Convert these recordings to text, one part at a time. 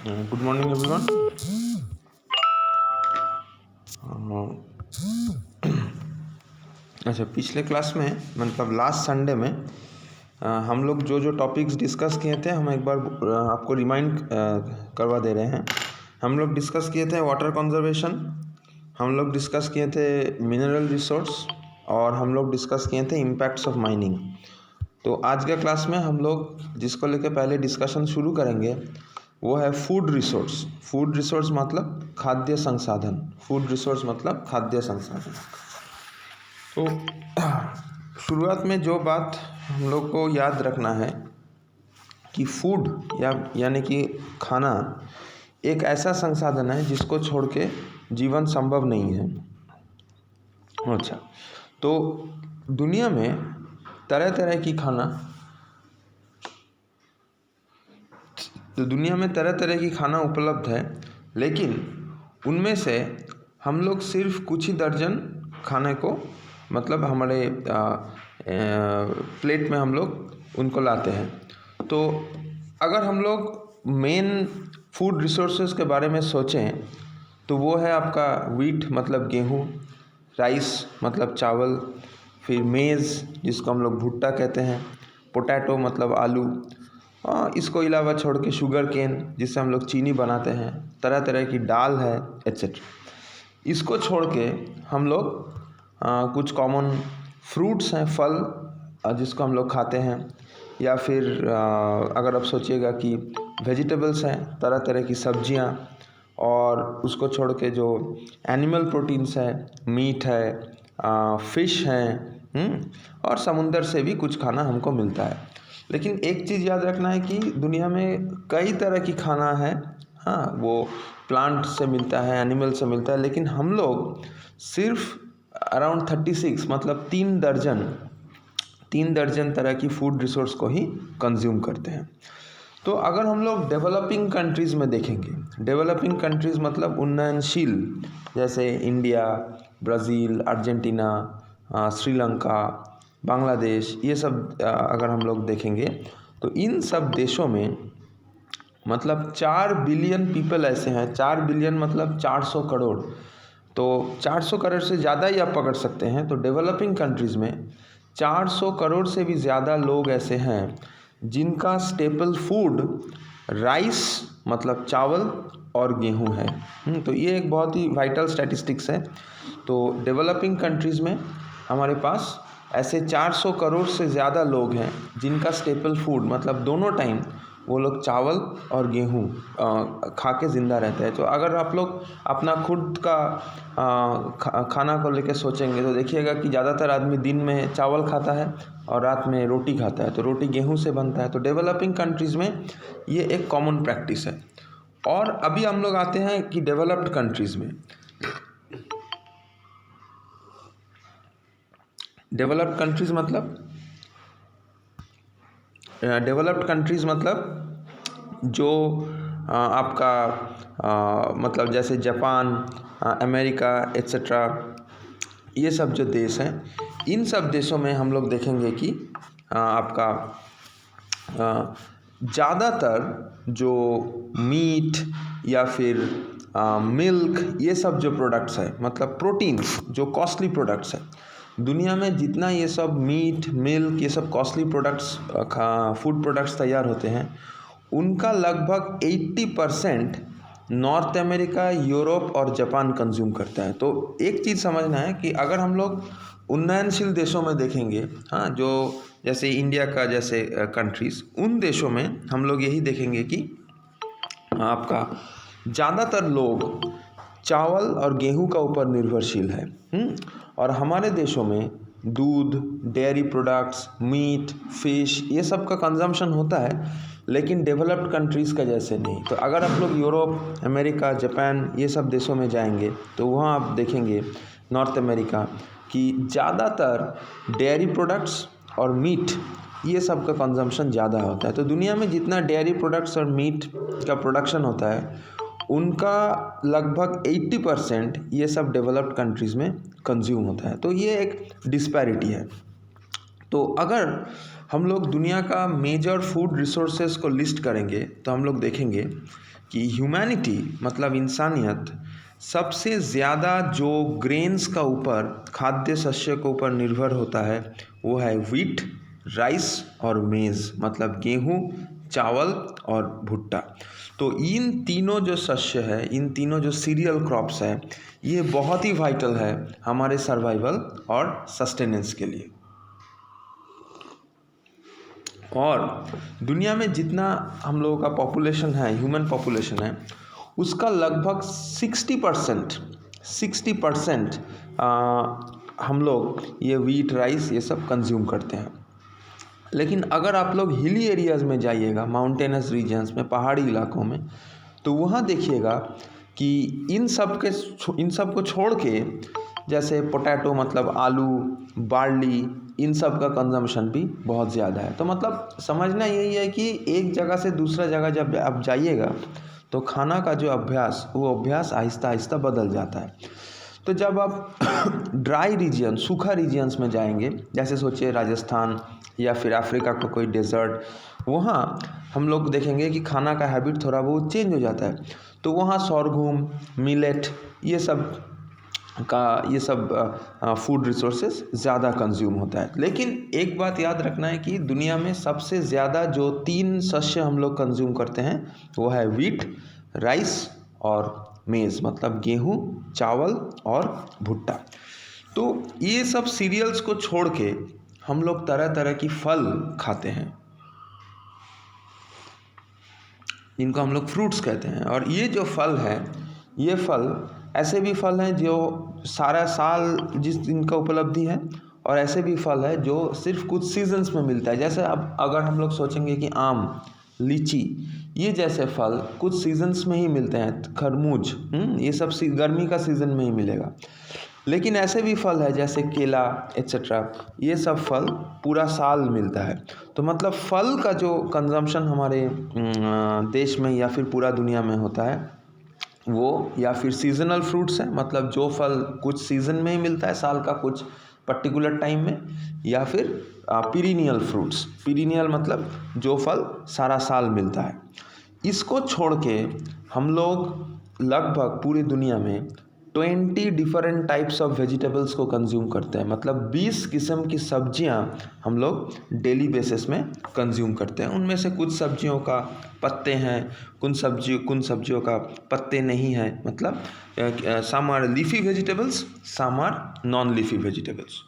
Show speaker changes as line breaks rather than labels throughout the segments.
Good morning everyone. अच्छा, पिछले class में मतलब लास्ट संडे में हम लोग जो जो टॉपिक्स डिस्कस किए थे हम एक बार आपको रिमाइंड करवा दे रहे हैं। हम लोग डिस्कस किए थे वाटर कंजर्वेशन, हम लोग डिस्कस किए थे मिनरल रिसोर्स और हम लोग डिस्कस किए थे इम्पैक्ट्स ऑफ माइनिंग। तो आज के क्लास में हम लोग जिसको लेके पहले डिस्कशन शुरू करेंगे वो है फूड रिसोर्स। फूड रिसोर्स मतलब खाद्य संसाधन। फूड रिसोर्स मतलब खाद्य संसाधन। तो शुरुआत में जो बात हम लोग को याद रखना है कि फूड यानी कि खाना एक ऐसा संसाधन है जिसको छोड़ के जीवन संभव नहीं है। अच्छा, तो दुनिया में तरह तरह की खाना उपलब्ध है, लेकिन उनमें से हम लोग सिर्फ कुछ ही दर्जन खाने को मतलब हमारे प्लेट में हम लोग उनको लाते हैं। तो अगर हम लोग मेन फूड रिसोर्सेज के बारे में सोचें तो वो है आपका वीट मतलब गेहूँ, राइस मतलब चावल, फिर मेज़ जिसको हम लोग भुट्टा कहते हैं, पोटैटो मतलब आलू, इसको अलावा छोड़ के शुगर केन जिससे हम लोग चीनी बनाते हैं, तरह तरह की दाल है एट्सेट्रा। इसको छोड़ के हम लोग कुछ कॉमन फ्रूट्स हैं, फल जिसको हम लोग खाते हैं, या फिर अगर आप सोचिएगा कि वेजिटेबल्स हैं, तरह तरह की सब्जियां, और उसको छोड़ के जो एनिमल प्रोटीन्स है, मीट है, फिश हैं, और समुंदर से भी कुछ खाना हमको मिलता है। लेकिन एक चीज़ याद रखना है कि दुनिया में कई तरह की खाना है। हाँ, वो प्लांट से मिलता है, एनिमल से मिलता है, लेकिन हम लोग सिर्फ अराउंड 36 मतलब 3 दर्जन तरह की फूड रिसोर्स को ही कंज्यूम करते हैं। तो अगर हम लोग डेवलपिंग कंट्रीज़ में देखेंगे, डेवलपिंग कंट्रीज़ मतलब उन्नयनशील, जैसे India, Brazil, Argentina, Sri Lanka, Bangladesh, ये सब अगर हम लोग देखेंगे तो इन सब देशों में मतलब 4 बिलियन पीपल ऐसे हैं। 4 बिलियन मतलब 400 करोड़। तो 400 करोड़ से ज़्यादा ही आप पकड़ सकते हैं। तो डेवलपिंग कंट्रीज़ में 400 करोड़ से भी ज़्यादा लोग ऐसे हैं जिनका स्टेपल फूड राइस मतलब चावल और गेहूं है। तो ये एक बहुत ही वाइटल स्टैटिस्टिक्स है। तो डेवलपिंग कंट्रीज़ में हमारे पास ऐसे 400 करोड़ से ज़्यादा लोग हैं जिनका स्टेपल फूड मतलब दोनों टाइम वो लोग चावल और गेहूँ खा के ज़िंदा रहते हैं। तो अगर आप लोग अपना खुद का खाना को लेकर सोचेंगे तो देखिएगा कि ज़्यादातर आदमी दिन में चावल खाता है और रात में रोटी खाता है। तो रोटी गेहूं से बनता है। तो डेवलपिंग कंट्रीज़ में ये एक कॉमन प्रैक्टिस है। और अभी हम लोग आते हैं कि डेवलप्ड कंट्रीज़ में। डेवलप्ड कंट्रीज़ मतलब जो आपका मतलब जैसे जापान, अमेरिका एट्सेट्रा, ये सब जो देश हैं, इन सब देशों में हम लोग देखेंगे कि आपका ज़्यादातर जो मीट या फिर मिल्क, ये सब जो प्रोडक्ट्स है मतलब प्रोटीन्स जो कॉस्टली प्रोडक्ट्स है, दुनिया में जितना ये सब मीट, मिल्क, ये सब कॉस्टली प्रोडक्ट्स फूड प्रोडक्ट्स तैयार होते हैं, उनका लगभग 80% नॉर्थ अमेरिका, यूरोप और जापान कंज्यूम करता है। तो एक चीज़ समझना है कि अगर हम लोग उन्नयनशील देशों में देखेंगे, हाँ, जो जैसे इंडिया का जैसे कंट्रीज़, उन देशों में हम लोग यही देखेंगे कि आपका ज़्यादातर लोग चावल और गेहूं का ऊपर निर्भरशील है। और हमारे देशों में दूध, डेयरी प्रोडक्ट्स, मीट, फिश, ये सब का कंजम्पशन होता है, लेकिन डेवलप्ड कंट्रीज़ का जैसे नहीं। तो अगर आप लोग यूरोप, अमेरिका, जापान, ये सब देशों में जाएंगे तो वहाँ आप देखेंगे, नॉर्थ अमेरिका, कि ज़्यादातर डेयरी प्रोडक्ट्स और मीट, ये सब का कंजम्पशन ज़्यादा होता है। तो दुनिया में जितना डेयरी प्रोडक्ट्स और मीट का प्रोडक्शन होता है, उनका लगभग 80% ये सब डेवलप्ड कंट्रीज़ में कंज्यूम होता है। तो ये एक डिस्पैरिटी है। तो अगर हम लोग दुनिया का मेजर फूड रिसोर्सेज को लिस्ट करेंगे तो हम लोग देखेंगे कि ह्यूमैनिटी मतलब इंसानियत सबसे ज़्यादा जो ग्रेन्स का ऊपर, खाद्य शस्य के ऊपर निर्भर होता है वो है व्हीट, राइस और मेज़ मतलब गेहूँ, चावल और भुट्टा। तो इन तीनों जो शस्य है, इन तीनों जो सीरियल क्रॉप्स है, ये बहुत ही वाइटल है हमारे सर्वाइवल और सस्टेनेंस के लिए। और दुनिया में जितना हम लोगों का पॉपुलेशन है, ह्यूमन पॉपुलेशन है, उसका लगभग 60% हम लोग ये व्हीट, राइस ये सब कंज्यूम करते हैं। लेकिन अगर आप लोग हिली एरियाज़ में जाइएगा, माउंटेनस रीजन्स में, पहाड़ी इलाकों में, तो वहाँ देखिएगा कि इन सब को छोड़ के जैसे पोटैटो मतलब आलू, बार्ली, इन सब का कंजम्पशन भी बहुत ज़्यादा है। तो मतलब समझना यही है कि एक जगह से दूसरा जगह जब आप जाइएगा तो खाना का जो अभ्यास, वो अभ्यास आहिस्ता आहिस्ता बदल जाता है। तो जब आप ड्राई रीजन, सूखा रीजन्स में जाएंगे, जैसे सोचिए राजस्थान या फिर अफ्रीका का कोई डेजर्ट, वहाँ हम लोग देखेंगे कि खाना का हैबिट थोड़ा बहुत चेंज हो जाता है। तो वहाँ सोरगुम, मिलेट ये सब फूड रिसोर्सेज ज़्यादा कंज्यूम होता है। लेकिन एक बात याद रखना है कि दुनिया में सबसे ज़्यादा जो 3 शस्य हम लोग कंज्यूम करते हैं वो है व्हीट, राइस और मेज़ मतलब गेहूँ, चावल और भुट्टा। तो ये सब सीरियल्स को छोड़ के हम लोग तरह तरह की फल खाते हैं, इनको हम लोग फ्रूट्स कहते हैं। और ये जो फल है, ये फल ऐसे भी फल हैं जो सारा साल जिस दिन का उपलब्धि है, और ऐसे भी फल है जो सिर्फ कुछ सीजन्स में मिलता है। जैसे अब अगर हम लोग सोचेंगे कि आम, लीची ये जैसे फल कुछ सीजन्स में ही मिलते हैं, खरबूज ये सब गर्मी का सीज़न में ही मिलेगा। लेकिन ऐसे भी फल है जैसे केला एट्सेट्रा, ये सब फल पूरा साल मिलता है। तो मतलब फल का जो कंजम्पशन हमारे देश में या फिर पूरा दुनिया में होता है वो या फिर सीजनल फ्रूट्स है, मतलब जो फल कुछ सीज़न में ही मिलता है साल का कुछ पर्टिकुलर टाइम में, या फिर पीरिनियल फ्रूट्स। पीरिनियल मतलब जो फल सारा साल मिलता है। इसको छोड़ के हम लोग लगभग पूरी दुनिया में 20 डिफरेंट टाइप्स ऑफ वेजिटेबल्स को कंज्यूम करते हैं, मतलब 20 किस्म की सब्जियां हम लोग डेली बेसिस में कंज्यूम करते हैं। उनमें से कुछ सब्जियों का पत्ते हैं, कुछ सब्जियों का पत्ते नहीं हैं, मतलब some are leafy vegetables, some are non leafy vegetables.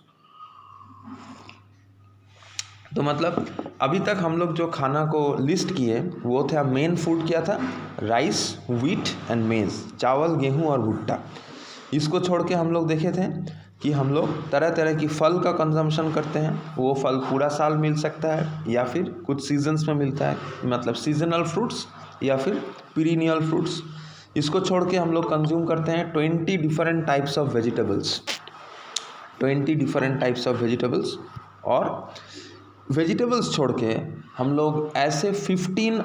तो मतलब अभी तक हम लोग जो खाना को लिस्ट किए वो था, मेन फूड क्या था, राइस, व्हीट एंड मेज़, चावल, गेहूँ और भुट्टा। इसको छोड़ के हम लोग देखे थे कि हम लोग तरह तरह की फल का कंजम्पशन करते हैं। वो फल पूरा साल मिल सकता है या फिर कुछ सीजन्स में मिलता है, मतलब सीजनल फ्रूट्स या फिर पीरिनियल फ्रूट्स। इसको छोड़ के हम लोग कंज्यूम करते हैं 20 different types of vegetables, 20 different types of vegetables. और वेजिटेबल्स छोड़ के हम लोग ऐसे 15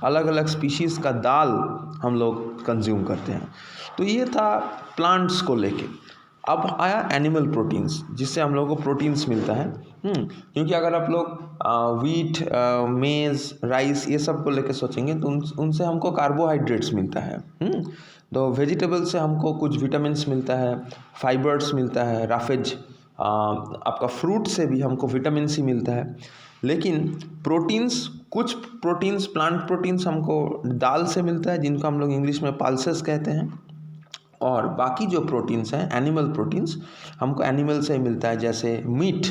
अलग अलग स्पीशीज़ का दाल हम लोग कंज्यूम करते हैं। तो ये था प्लांट्स को लेके। अब आया एनिमल प्रोटीन्स, जिससे हम लोगों को प्रोटीन्स मिलता है। क्योंकि अगर आप लोग व्हीट, मेज़, राइस ये सब को लेके सोचेंगे तो उनसे हमको कार्बोहाइड्रेट्स मिलता है। तो वेजिटेबल से हमको कुछ विटामिन्स मिलता है, फाइबर्स मिलता है, राफेज, आपका फ्रूट से भी हमको विटामिन सी मिलता है। लेकिन प्रोटीन्स, कुछ प्रोटीन्स, प्लांट प्रोटीन्स हमको दाल से मिलता है, जिनको हम लोग इंग्लिश में पल्सेस कहते हैं। और बाकी जो प्रोटीन्स हैं, एनिमल प्रोटीन्स, हमको एनिमल से ही मिलता है, जैसे मीट।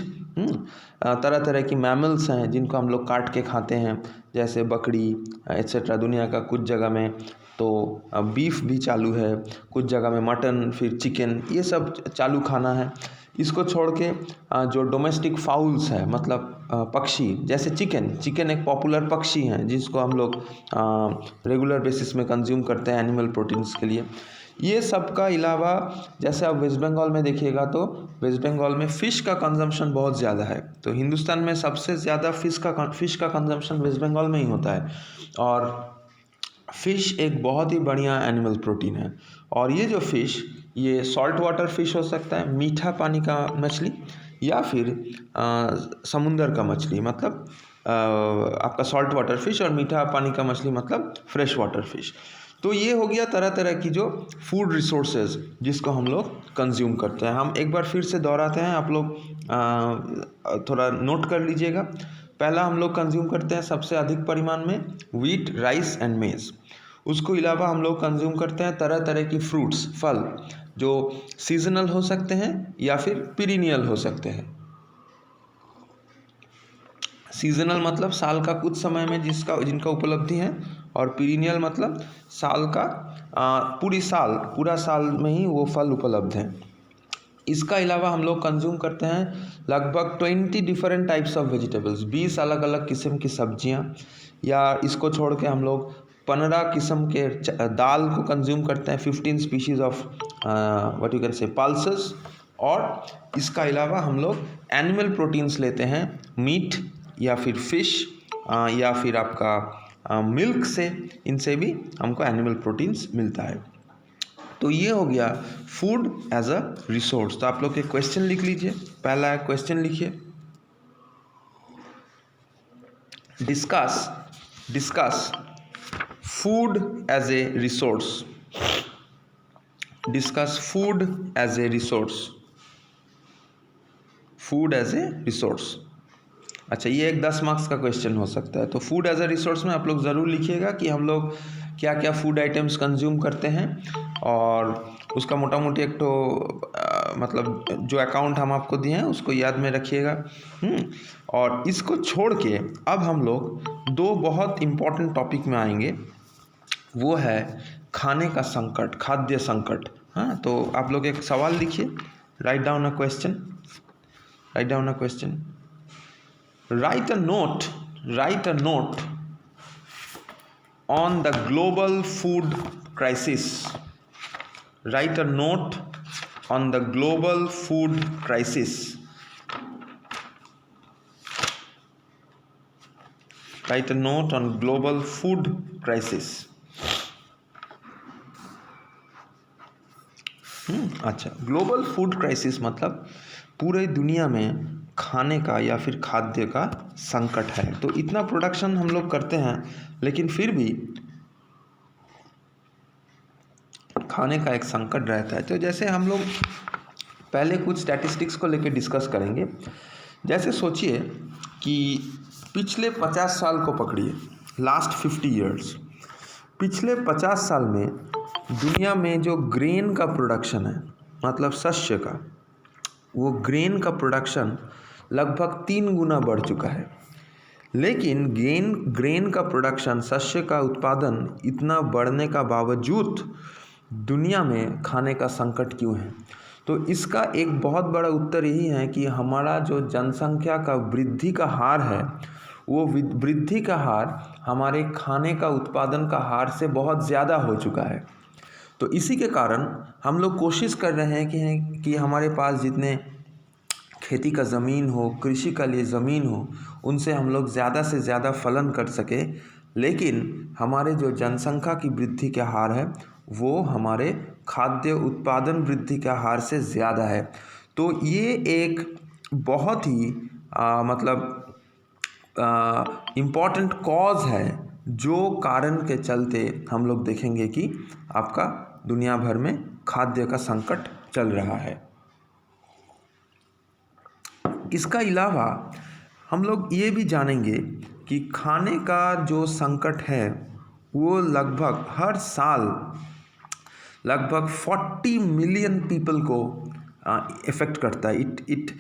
तरह तरह की मैमल्स हैं जिनको हम लोग काट के खाते हैं, जैसे बकरी एट्सेट्रा। दुनिया का कुछ जगह में तो बीफ भी चालू है, कुछ जगह में मटन, फिर चिकन, ये सब चालू खाना है। इसको छोड़ के जो डोमेस्टिक फाउल्स है, मतलब पक्षी, जैसे चिकन एक पॉपुलर पक्षी है जिसको हम लोग रेगुलर बेसिस में कंज्यूम करते हैं एनिमल प्रोटीन्स के लिए। ये सब का अलावा जैसे आप वेस्ट बंगाल में देखिएगा तो वेस्ट बंगाल में फ़िश का कंजम्पशन बहुत ज़्यादा है। तो हिंदुस्तान में सबसे ज़्यादा फ़िश का कंजम्पशन वेस्ट बंगाल में ही होता है। और फ़िश एक बहुत ही बढ़िया एनिमल प्रोटीन है। और ये जो फ़िश, ये सॉल्ट वाटर फ़िश हो सकता है, मीठा पानी का मछली, या फिर समुंदर का मछली मतलब आपका सॉल्ट वाटर फिश, और मीठा पानी का मछली मतलब फ्रेश वाटर फिश। तो ये हो गया तरह तरह की जो फूड रिसोर्सेज जिसको हम लोग कंज्यूम करते हैं। हम एक बार फिर से दोहराते हैं, आप लोग थोड़ा नोट कर लीजिएगा। पहला हम लोग कंज्यूम करते हैं सबसे अधिक परिमाण में व्हीट, राइस एंड मेज। उसको अलावा हम लोग कंज्यूम करते हैं तरह तरह की फ्रूट्स, फल जो सीजनल हो सकते हैं या फिर पीरिनियल हो सकते हैं। सीजनल मतलब साल का कुछ समय में जिनका उपलब्धि है, और पीरिनियल मतलब साल का पूरा साल में ही वो फल उपलब्ध हैं। इसका अलावा हम लोग कंज्यूम करते हैं लगभग 20 डिफरेंट टाइप्स ऑफ वेजिटेबल्स, 20 अलग अलग किस्म की सब्जियां, या इसको छोड़ के हम लोग 15 किस्म के दाल को कंज्यूम करते हैं, 15 species of what you can से पल्सेस। और इसका अलावा हम लोग एनिमल प्रोटीन्स लेते हैं, मीट या फिर फिश या फिर आपका मिल्क से, इनसे भी हमको एनिमल प्रोटीन्स मिलता है। तो ये हो गया फूड एज अ रिसोर्स। तो आप लोग के क्वेश्चन लिख लीजिए। पहला क्वेश्चन लिखिए, discuss food as a resource. Discuss food as a resource. Food as a resource. अच्छा, ये एक 10 मार्क्स का क्वेश्चन हो सकता है। तो फूड एज ए रिसोर्स में आप लोग ज़रूर लिखिएगा कि हम लोग क्या क्या फूड आइटम्स कंज्यूम करते हैं, और उसका मोटा मोटी एक तो मतलब जो अकाउंट हम आपको दिए हैं उसको याद में रखिएगा। और इसको छोड़ के अब हम लोग दो बहुत इम्पॉर्टेंट टॉपिक में आएंगे, वो है खाने का संकट, खाद्य संकट। हाँ, तो आप लोग एक सवाल लिखिए, write down a question. Write a note on the global food crisis. Write a note on the global food crisis. Write a note on global food crisis. अच्छा, ग्लोबल फूड क्राइसिस मतलब पूरे दुनिया में खाने का या फिर खाद्य का संकट है। तो इतना प्रोडक्शन हम लोग करते हैं, लेकिन फिर भी खाने का एक संकट रहता है। तो जैसे हम लोग पहले कुछ स्टैटिस्टिक्स को लेकर डिस्कस करेंगे। जैसे सोचिए कि पिछले 50 साल को पकड़िए, लास्ट 50 ईयर्स। पिछले 50 साल में दुनिया में जो ग्रेन का प्रोडक्शन है, मतलब शस्य का, वो ग्रेन का प्रोडक्शन लगभग 3 गुना बढ़ चुका है। लेकिन ग्रेन का प्रोडक्शन, शस्य का उत्पादन इतना बढ़ने का बावजूद दुनिया में खाने का संकट क्यों है? तो इसका एक बहुत बड़ा उत्तर यही है कि हमारा जो जनसंख्या का वृद्धि का हार है, वो वृद्धि का हार हमारे खाने का उत्पादन का हार से बहुत ज़्यादा हो चुका है। तो इसी के कारण हम लोग कोशिश कर रहे हैं कि हमारे पास जितने खेती का ज़मीन हो, कृषि का लिए ज़मीन हो, उनसे हम लोग ज़्यादा से ज़्यादा फलन कर सके। लेकिन हमारे जो जनसंख्या की वृद्धि का हार है, वो हमारे खाद्य उत्पादन वृद्धि का हार से ज़्यादा है। तो ये एक बहुत ही इम्पॉर्टेंट कॉज है, जो कारण के चलते हम लोग देखेंगे कि आपका दुनिया भर में खाद्य का संकट चल रहा है। इसका अलावा हम लोग ये भी जानेंगे कि खाने का जो संकट है वो लगभग हर साल लगभग 40 मिलियन पीपल को इफ़ेक्ट करता है। It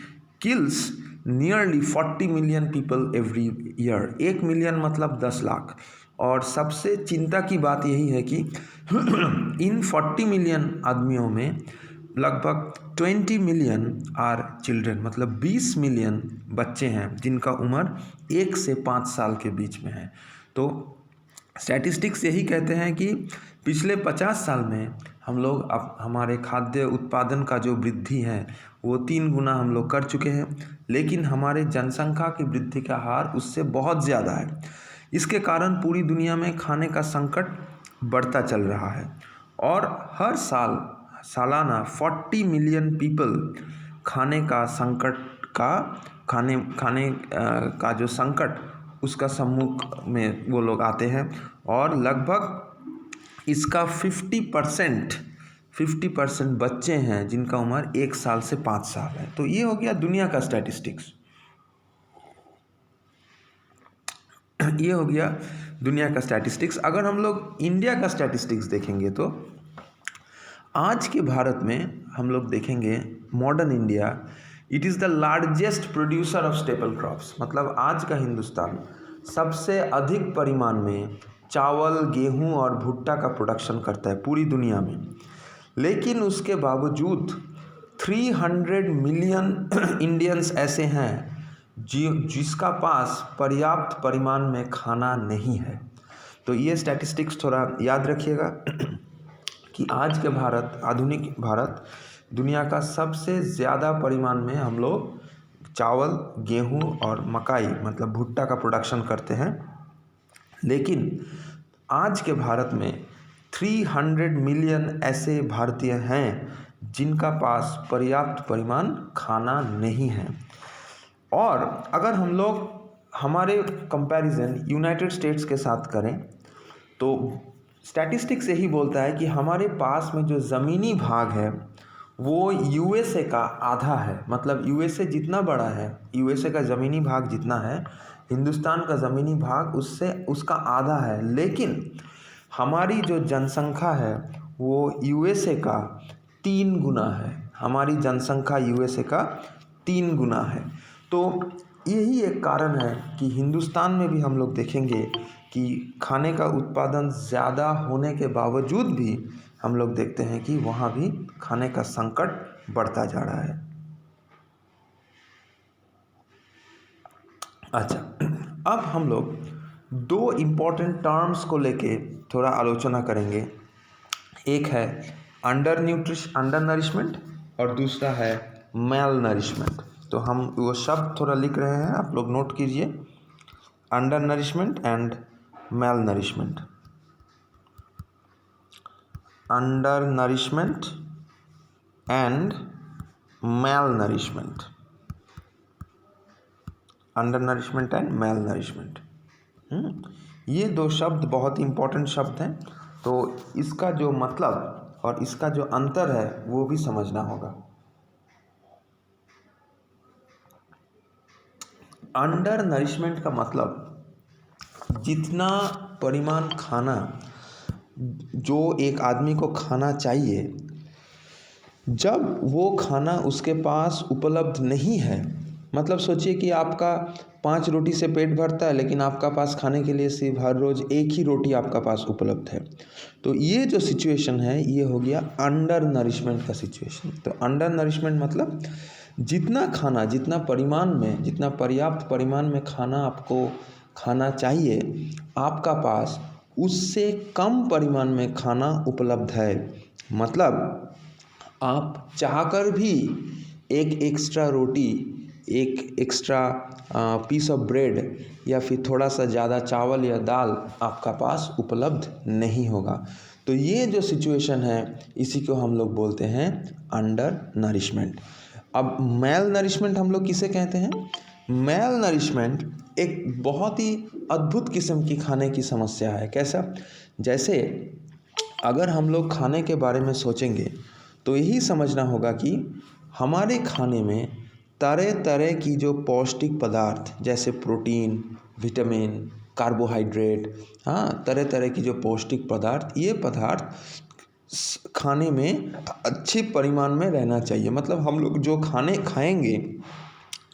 kills nearly 40 million people every year. 1 million मतलब 10 लाख। और सबसे चिंता की बात यही है कि इन 40 मिलियन आदमियों में लगभग 20 मिलियन आर चिल्ड्रन, मतलब 20 मिलियन बच्चे हैं जिनका उम्र 1 से 5 साल के बीच में है। तो स्टैटिस्टिक्स यही कहते हैं कि पिछले 50 साल में हम लोग अब हमारे खाद्य उत्पादन का जो वृद्धि है वो 3 गुना हम लोग कर चुके हैं, लेकिन हमारे जनसंख्या की वृद्धि का हार उससे बहुत ज़्यादा है। इसके कारण पूरी दुनिया में खाने का संकट बढ़ता चल रहा है, और सालाना 40 मिलियन पीपल खाने का संकट का खाने का जो संकट उसका सम्मुख में वो लोग आते हैं और लगभग इसका 50% बच्चे हैं जिनका उम्र 1 साल से 5 साल है। तो ये हो गया दुनिया का स्टैटिस्टिक्स। ये हो गया दुनिया का स्टैटिस्टिक्स। अगर हम लोग इंडिया का स्टैटिस्टिक्स देखेंगे तो आज के भारत में हम लोग देखेंगे modern India, it is the largest producer of staple crops. मतलब आज का हिंदुस्तान सबसे अधिक परिमाण में चावल, गेहूं और भुट्टा का प्रोडक्शन करता है पूरी दुनिया में। लेकिन उसके बावजूद 300 मिलियन इंडियंस ऐसे हैं जिसका पास पर्याप्त परिमाण में खाना नहीं है। तो ये स्टैटिस्टिक्स थोड़ा याद रखिएगा कि आज के भारत, आधुनिक भारत, दुनिया का सबसे ज़्यादा परिमाण में हम लोग चावल, गेहूं और मकाई मतलब भुट्टा का प्रोडक्शन करते हैं। लेकिन आज के भारत में 300 मिलियन ऐसे भारतीय हैं जिनका पास पर्याप्त परिमाण खाना नहीं है। और अगर हम लोग हमारे कंपैरिजन यूनाइटेड स्टेट्स के साथ करें तो स्टैटिस्टिक्स यही बोलता है कि हमारे पास में जो ज़मीनी भाग है वो यूएसए का आधा है। मतलब यूएसए जितना बड़ा है, यूएसए का ज़मीनी भाग जितना है, हिंदुस्तान का ज़मीनी भाग उसका आधा है। लेकिन हमारी जो जनसंख्या है वो यूएसए का 3 गुना है। हमारी जनसंख्या यूएसए का 3 गुना है। तो यही एक कारण है कि हिंदुस्तान में भी हम लोग देखेंगे कि खाने का उत्पादन ज़्यादा होने के बावजूद भी हम लोग देखते हैं कि वहाँ भी खाने का संकट बढ़ता जा रहा है। अच्छा, अब हम लोग 2 इम्पॉर्टेंट टर्म्स को लेके थोड़ा आलोचना करेंगे। एक है अंडर नरिशमेंट और दूसरा है मेल नरिशमेंट। तो हम वो शब्द थोड़ा लिख रहे हैं, आप लोग नोट कीजिए। Undernourishment and malnourishment. Undernourishment and malnourishment. Undernourishment and malnourishment. ये 2 शब्द बहुत इंपॉर्टेंट शब्द हैं। तो इसका जो मतलब और इसका जो अंतर है वो भी समझना होगा। अंडर नरिशमेंट का मतलब जितना परिमाण खाना जो एक आदमी को खाना चाहिए, जब वो खाना उसके पास उपलब्ध नहीं है, मतलब सोचिए कि आपका 5 रोटी से पेट भरता है लेकिन आपका पास खाने के लिए सिर्फ हर रोज़ 1 ही रोटी आपका पास उपलब्ध है। तो ये जो सिचुएशन है ये हो गया अंडर नरिशमेंट का सिचुएशन। तो अंडर नरिशमेंट मतलब जितना खाना, जितना पर्याप्त परिमाण में खाना आपको खाना चाहिए, आपका पास उससे कम परिमाण में खाना उपलब्ध है। मतलब आप चाहकर भी एक एक्स्ट्रा रोटी, एक एक्स्ट्रा पीस ऑफ ब्रेड या फिर थोड़ा सा ज़्यादा चावल या दाल आपका पास उपलब्ध नहीं होगा। तो ये जो सिचुएशन है इसी को हम लोग बोलते हैं अंडर नरिशमेंट। अब मेल नरिशमेंट हम लोग किसे कहते हैं? मेल नरिशमेंट एक बहुत ही अद्भुत किस्म की खाने की समस्या है। कैसा? जैसे अगर हम लोग खाने के बारे में सोचेंगे तो यही समझना होगा कि हमारे खाने में तरह तरह की जो पौष्टिक पदार्थ जैसे प्रोटीन, विटामिन, कार्बोहाइड्रेट, तरह तरह की जो पौष्टिक पदार्थ, ये पदार्थ खाने में अच्छे परिमाण में रहना चाहिए। मतलब हम लोग जो खाने खाएंगे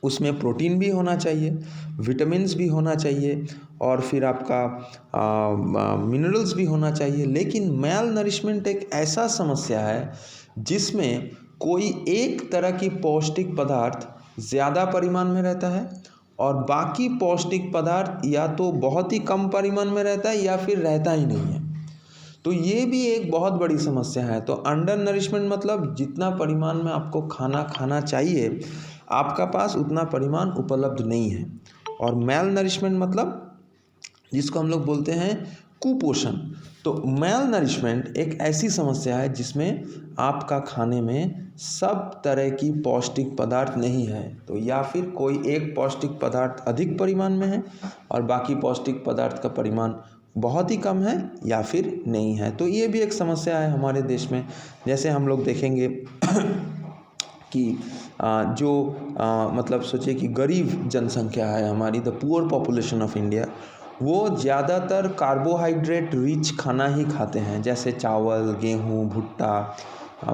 उसमें प्रोटीन भी होना चाहिए, विटामिन्स भी होना चाहिए और फिर आपका मिनरल्स भी होना चाहिए। लेकिन मेल नरिशमेंट एक ऐसा समस्या है जिसमें कोई एक तरह की पौष्टिक पदार्थ ज़्यादा परिमाण में रहता है और बाकी पौष्टिक पदार्थ या तो बहुत ही कम परिमाण में रहता है या फिर रहता ही नहीं है। तो ये भी एक बहुत बड़ी समस्या है। तो अंडर नरिशमेंट मतलब जितना परिमाण में आपको खाना खाना चाहिए आपका पास उतना परिमाण उपलब्ध नहीं है। और मेल नरिशमेंट मतलब जिसको हम लोग बोलते हैं कुपोषण, तो मेल नरिशमेंट एक ऐसी समस्या है जिसमें आपका खाने में सब तरह की पौष्टिक पदार्थ नहीं है, तो या फिर कोई एक पौष्टिक पदार्थ अधिक परिमाण में है और बाकी पौष्टिक पदार्थ का परिमाण बहुत ही कम है या फिर नहीं है। तो ये भी एक समस्या है हमारे देश में। जैसे हम लोग देखेंगे कि मतलब सोचिए कि गरीब जनसंख्या है हमारी, the poor population of India, वो ज़्यादातर कार्बोहाइड्रेट रिच खाना ही खाते हैं, जैसे चावल, गेहूँ, भुट्टा,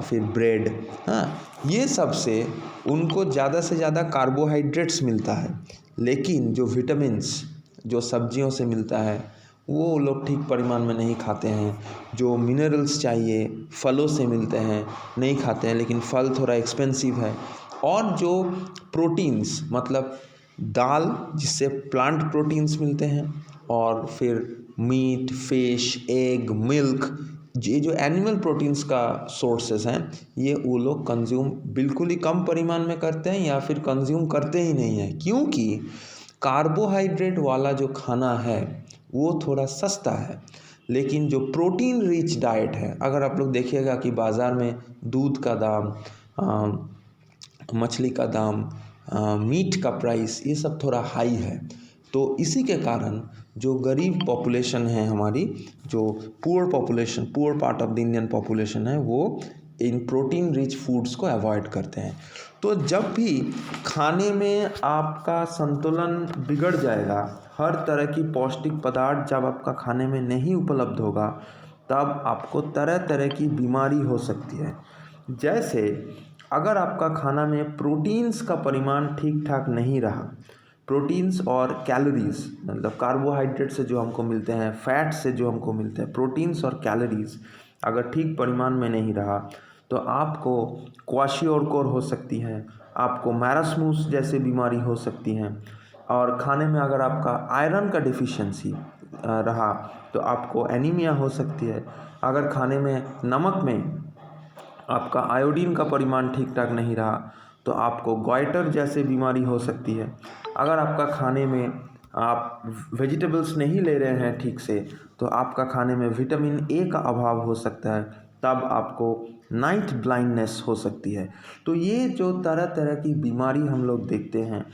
फिर ब्रेड। हाँ, ये सब से उनको ज़्यादा से ज़्यादा कार्बोहाइड्रेट्स मिलता है, लेकिन जो विटामिन्स जो सब्जियों से मिलता है वो लोग ठीक परिमाण में नहीं खाते हैं। जो मिनरल्स चाहिए फलों से मिलते हैं नहीं खाते हैं, लेकिन फल थोड़ा एक्सपेंसिव है। और जो प्रोटीन्स मतलब दाल जिससे प्लांट प्रोटीन्स मिलते हैं, और फिर मीट, फिश, एग, मिल्क, ये जो एनिमल प्रोटीन्स का सोर्सेस हैं, ये वो लोग कंज्यूम बिल्कुल ही कम परिमाण में करते हैं या फिर कंज्यूम करते ही नहीं हैं, क्योंकि कार्बोहाइड्रेट वाला जो खाना है वो थोड़ा सस्ता है। लेकिन जो प्रोटीन रिच डाइट है, अगर आप लोग देखिएगा कि बाज़ार में दूध का दाम, मछली का दाम, मीट का प्राइस, ये सब थोड़ा हाई है। तो इसी के कारण जो गरीब पॉपुलेशन है हमारी, जो poor population, poor part of the Indian population है, वो इन प्रोटीन रिच फूड्स को अवॉइड करते हैं। तो जब भी खाने में आपका संतुलन बिगड़ जाएगा, हर तरह की पौष्टिक पदार्थ जब आपका खाने में नहीं उपलब्ध होगा, तब आपको तरह तरह की बीमारी हो सकती है। जैसे अगर आपका खाना में प्रोटीन्स का परिमाण ठीक ठाक नहीं रहा, प्रोटीन्स और कैलोरीज मतलब कार्बोहाइड्रेट से जो हमको मिलते हैं, फैट से जो हमको मिलते हैं, प्रोटीन्स और कैलोरीज अगर ठीक परिमाण में नहीं रहा, तो आपको क्वाशियोरकोर हो सकती है, आपको मैरास्मुस जैसे बीमारी हो सकती हैं। और खाने में अगर आपका आयरन का डिफिशिएंसी रहा तो आपको एनीमिया हो सकती है। अगर खाने में नमक में आपका आयोडीन का परिमाण ठीक ठाक नहीं रहा तो आपको गॉइटर जैसे बीमारी हो सकती है। अगर आपका खाने में आप वेजिटेबल्स नहीं ले रहे हैं ठीक से, तो आपका खाने में विटामिन ए का अभाव हो सकता है, तब आपको नाइट ब्लाइंडनेस हो सकती है। तो ये जो तरह तरह की बीमारी हम लोग देखते हैं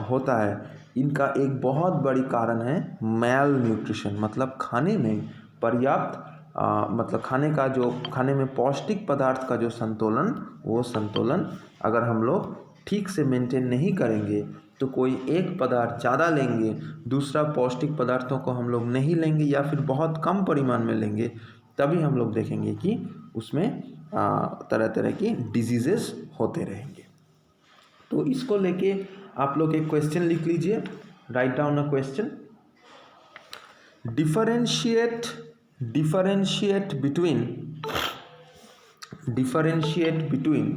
होता है, इनका एक बहुत बड़ी कारण है मैल न्यूट्रिशन, मतलब खाने में पर्याप्त मतलब खाने में पौष्टिक पदार्थ का जो संतुलन, वो संतुलन अगर हम लोग ठीक से मेंटेन नहीं करेंगे, तो कोई एक पदार्थ ज़्यादा लेंगे, दूसरा पौष्टिक पदार्थों को हम लोग नहीं लेंगे या फिर बहुत कम परिमाण में लेंगे, तभी हम लोग देखेंगे कि उसमें तरह तरह की डिजीज़ेस होते रहेंगे। तो इसको लेके आप लोग एक क्वेश्चन लिख लीजिए, write down a question. differentiate between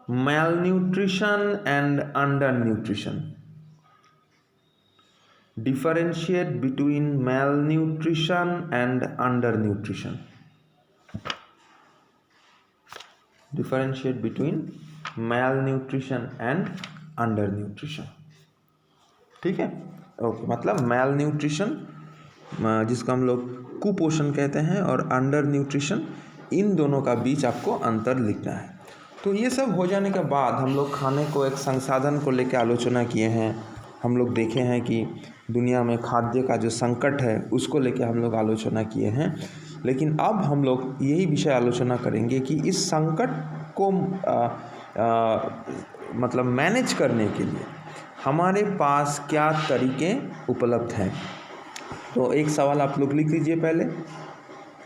malnutrition and undernutrition. Differentiate between malnutrition and undernutrition. Differentiate between malnutrition and undernutrition. ठीक है, ओके। मतलब मैल न्यूट्रिशन जिसको हम लोग कुपोषण कहते हैं, और अंडर न्यूट्रिशन, इन दोनों का बीच आपको अंतर लिखना है। तो ये सब हो जाने के बाद हम लोग खाने को एक संसाधन को लेकर आलोचना किए हैं। हम लोग देखे हैं कि दुनिया में खाद्य का जो संकट है उसको लेकर हम लोग आलोचना किए हैं। लेकिन अब हम लोग यही विषय आलोचना करेंगे कि इस संकट को मतलब मैनेज करने के लिए हमारे पास क्या तरीके उपलब्ध हैं। तो एक सवाल आप लोग लिख लीजिए पहले।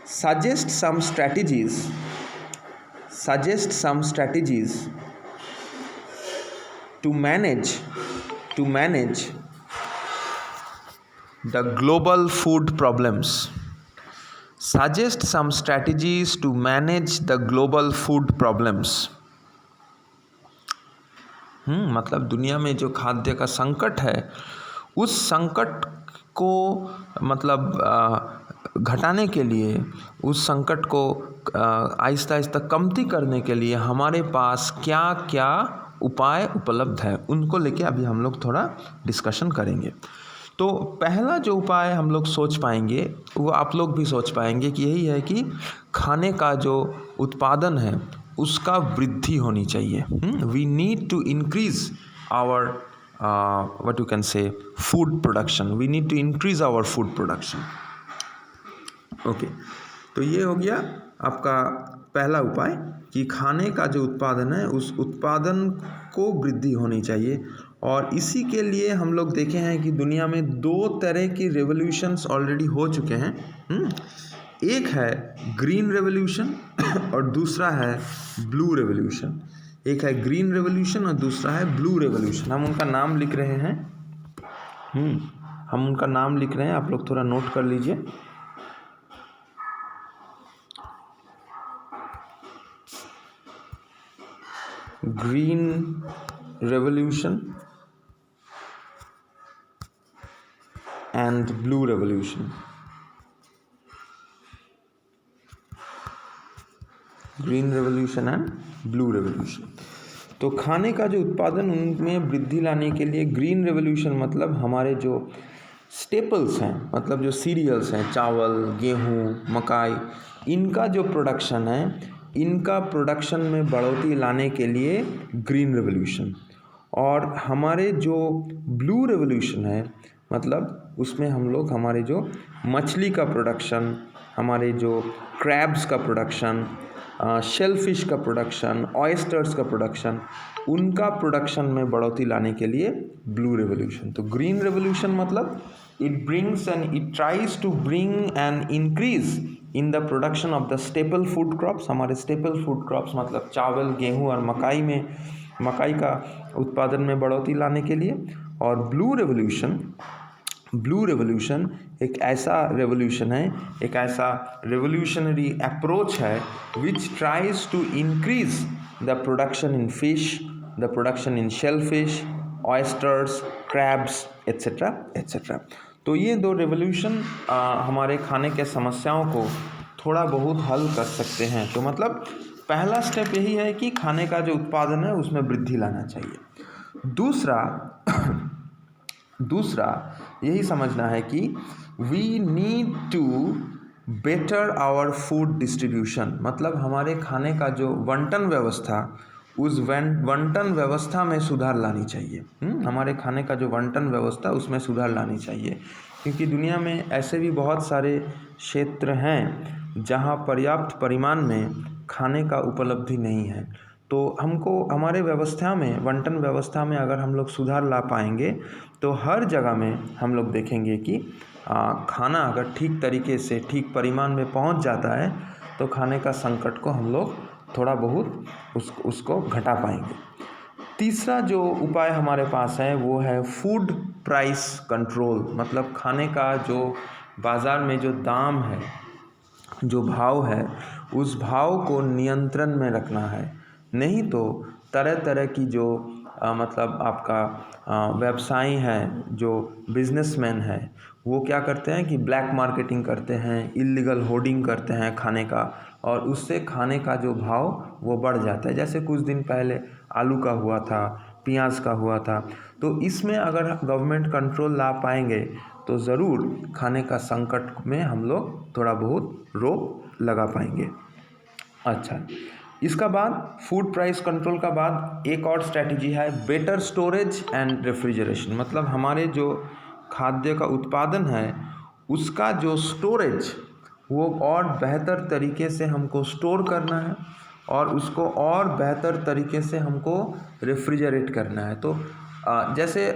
Suggest some strategies to manage the global food problems. Suggest some strategies to manage the global food problems. मतलब दुनिया में जो खाद्य का संकट है, उस संकट को मतलब घटाने के लिए, उस संकट को आहिस्ता आहिस्ता कमती करने के लिए हमारे पास क्या क्या उपाय उपलब्ध है, उनको लेके अभी हम लोग थोड़ा डिस्कशन करेंगे। तो पहला जो उपाय हम लोग सोच पाएंगे वो आप लोग भी सोच पाएंगे कि यही है कि खाने का जो उत्पादन है उसका वृद्धि होनी चाहिए। We need to increase our what you can say food production, we need to increase our food production. Okay, तो ये हो गया आपका पहला उपाय कि खाने का जो उत्पादन है उस उत्पादन को वृद्धि होनी चाहिए। और इसी के लिए हम लोग देखे हैं कि दुनिया में 2 तरह की रेवोल्यूशंस ऑलरेडी हो चुके हैं। एक है ग्रीन रेवोल्यूशन और दूसरा है ब्लू रेवोल्यूशन। एक है ग्रीन रेवोल्यूशन और दूसरा है ब्लू रेवोल्यूशन। हम उनका नाम लिख रहे हैं, हम उनका नाम लिख रहे हैं, आप लोग थोड़ा नोट कर लीजिए। Green revolution and blue revolution. Green revolution and blue revolution. तो खाने का जो उत्पादन उनमें वृद्धि लाने के लिए ग्रीन रेवोल्यूशन मतलब हमारे जो स्टेपल्स हैं, मतलब जो सीरियल्स हैं, चावल, गेहूँ, मकाई, इनका जो प्रोडक्शन है, इनका प्रोडक्शन में बढ़ोतरी लाने के लिए ग्रीन रेवोल्यूशन। और हमारे जो ब्लू रेवोल्यूशन है मतलब उसमें हम लोग हमारे जो मछली का प्रोडक्शन, हमारे जो क्रैब्स का प्रोडक्शन, शेलफिश का प्रोडक्शन, ऑयस्टर्स का प्रोडक्शन, उनका प्रोडक्शन में बढ़ोतरी लाने के लिए ब्लू रेवोल्यूशन। तो ग्रीन रेवोल्यूशन मतलब it brings and it tries to bring an increase in the production of the staple food crops. हमारे स्टेपल फूड क्रॉप्स मतलब चावल, गेहूँ और मकाई का उत्पादन में बढ़ोतरी लाने के लिए। और ब्लू रेवोल्यूशन एक ऐसा रेवोल्यूशन है, एक ऐसा रेवोल्यूशनरी अप्रोच है which tries to increase the production in fish, the production in shellfish, oysters, crabs etcetera etcetera. तो ये 2 रेवोल्यूशन हमारे खाने के समस्याओं को थोड़ा बहुत हल कर सकते हैं। तो मतलब पहला स्टेप यही है कि खाने का जो उत्पादन है उसमें वृद्धि लाना चाहिए। दूसरा यही समझना है कि we need to better our food distribution, मतलब हमारे खाने का जो बंटन व्यवस्था, उस बंटन व्यवस्था में सुधार लानी चाहिए। हमारे खाने का जो बंटन व्यवस्था उसमें सुधार लानी चाहिए, क्योंकि दुनिया में ऐसे भी बहुत सारे क्षेत्र हैं जहां पर्याप्त परिमाण में खाने का उपलब्धि नहीं है। तो हमको हमारे व्यवस्था में, बंटन व्यवस्था में अगर हम लोग सुधार ला पाएंगे तो हर जगह में हम लोग देखेंगे कि खाना अगर ठीक तरीके से ठीक परिमाण में पहुंच जाता है तो खाने का संकट को हम लोग थोड़ा बहुत उसको घटा पाएंगे। तीसरा जो उपाय हमारे पास है वो है फूड प्राइस कंट्रोल, मतलब खाने का जो बाज़ार में जो दाम है, जो भाव है, उस भाव को नियंत्रण में रखना है। नहीं तो तरह तरह की जो मतलब आपका व्यवसायी हैं, जो बिजनेसमैन हैं, वो क्या करते हैं कि ब्लैक मार्केटिंग करते हैं, इल्लीगल होर्डिंग करते हैं खाने का, और उससे खाने का जो भाव वो बढ़ जाता है। जैसे कुछ दिन पहले आलू का हुआ था, प्याज का हुआ था। तो इसमें अगर गवर्नमेंट कंट्रोल ला पाएंगे तो ज़रूर खाने का संकट में हम लोग थोड़ा बहुत रोक लगा पाएंगे। अच्छा, इसका बाद फूड प्राइस कंट्रोल का बाद एक और स्ट्रैटेजी है बेटर स्टोरेज एंड रेफ्रिजरेशन, मतलब हमारे जो खाद्य का उत्पादन है उसका जो स्टोरेज वो और बेहतर तरीके से हमको स्टोर करना है और उसको और बेहतर तरीके से हमको रेफ्रिजरेट करना है। तो जैसे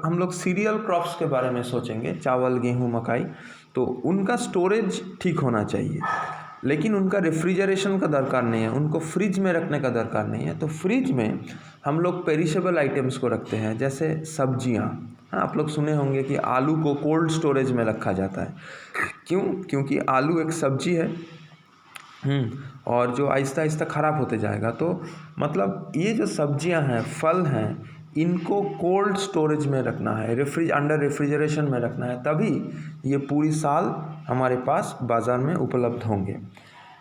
हम लोग सीरियल क्रॉप्स के बारे में सोचेंगे, चावल, गेहूँ, मकाई, तो उनका स्टोरेज ठीक होना चाहिए, लेकिन उनका रेफ्रिजरेशन का दरकार नहीं है, उनको फ्रिज में रखने का दरकार नहीं है। तो फ्रिज में हम लोग पेरिशेबल आइटम्स को रखते हैं, जैसे सब्जियां। हाँ, आप लोग सुने होंगे कि आलू को कोल्ड स्टोरेज में रखा जाता है। क्यों? क्योंकि आलू एक सब्जी है और जो आहिस्ता आहिस्ता ख़राब होते जाएगा। तो मतलब ये जो सब्जियां हैं, फल हैं, इनको कोल्ड स्टोरेज में रखना है, अंडर रेफ्रिजरेशन में रखना है, तभी ये पूरी साल हमारे पास बाज़ार में उपलब्ध होंगे।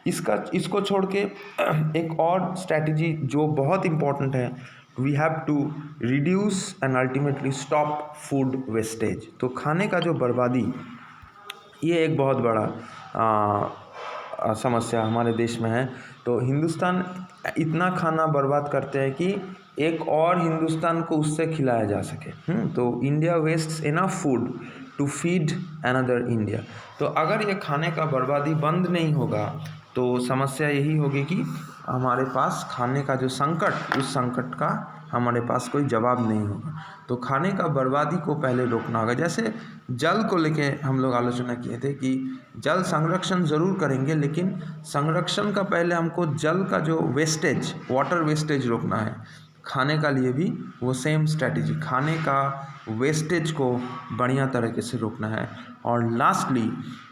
इसको छोड़ के एक और स्ट्रैटेजी जो बहुत इम्पोर्टेंट है we have to reduce and ultimately stop food wastage. तो खाने का जो बर्बादी, ये एक बहुत बड़ा समस्या हमारे देश में है। तो हिंदुस्तान इतना खाना बर्बाद करते हैं कि एक और हिंदुस्तान को उससे खिलाया जा सके। तो India wastes enough food to feed another India. तो अगर ये खाने का बर्बादी बंद नहीं होगा तो समस्या यही होगी कि हमारे पास खाने का जो संकट, उस संकट का हमारे पास कोई जवाब नहीं होगा। तो खाने का बर्बादी को पहले रोकना होगा। जैसे जल को लेके हम लोग आलोचना किए थे कि जल संरक्षण ज़रूर करेंगे, लेकिन संरक्षण का पहले हमको जल का जो वेस्टेज, वाटर वेस्टेज रोकना है। खाने का लिए भी वो सेम स्ट्रैटेजी, खाने का वेस्टेज को बढ़िया तरीके से रोकना है। और lastly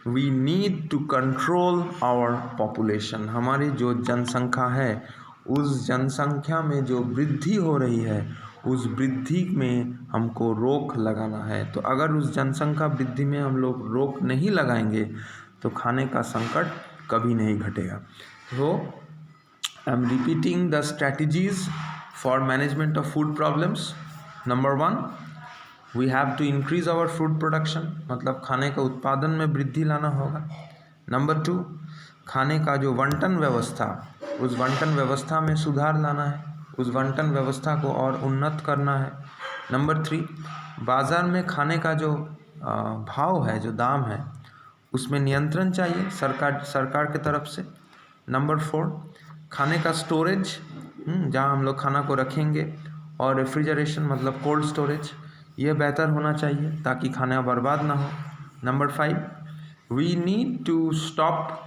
we need to control our population. हमारी जो जनसंख्या है, उस जनसंख्या में जो वृद्धि हो रही है, उस वृद्धि में हमको रोक लगाना है। तो अगर उस जनसंख्या वृद्धि में हम लोग रोक नहीं लगाएंगे तो खाने का संकट कभी नहीं घटेगा। तो I am repeating the strategies for management of food problems. Number 1, we have to increase our food production, मतलब खाने का उत्पादन में वृद्धि लाना होगा। नंबर 2, खाने का जो बंटन व्यवस्था, उस बंटन व्यवस्था में सुधार लाना है, उस बंटन व्यवस्था को और उन्नत करना है। नंबर 3, बाज़ार में खाने का जो भाव है, जो दाम है, उसमें नियंत्रण चाहिए सरकार की तरफ से। नंबर 4, खाने का स्टोरेज, जहाँ हम लोग खाना को रखेंगे, और रेफ्रिजरेशन मतलब कोल्ड स्टोरेज, ये बेहतर होना चाहिए ताकि खाना बर्बाद ना हो। Number 5, we need to stop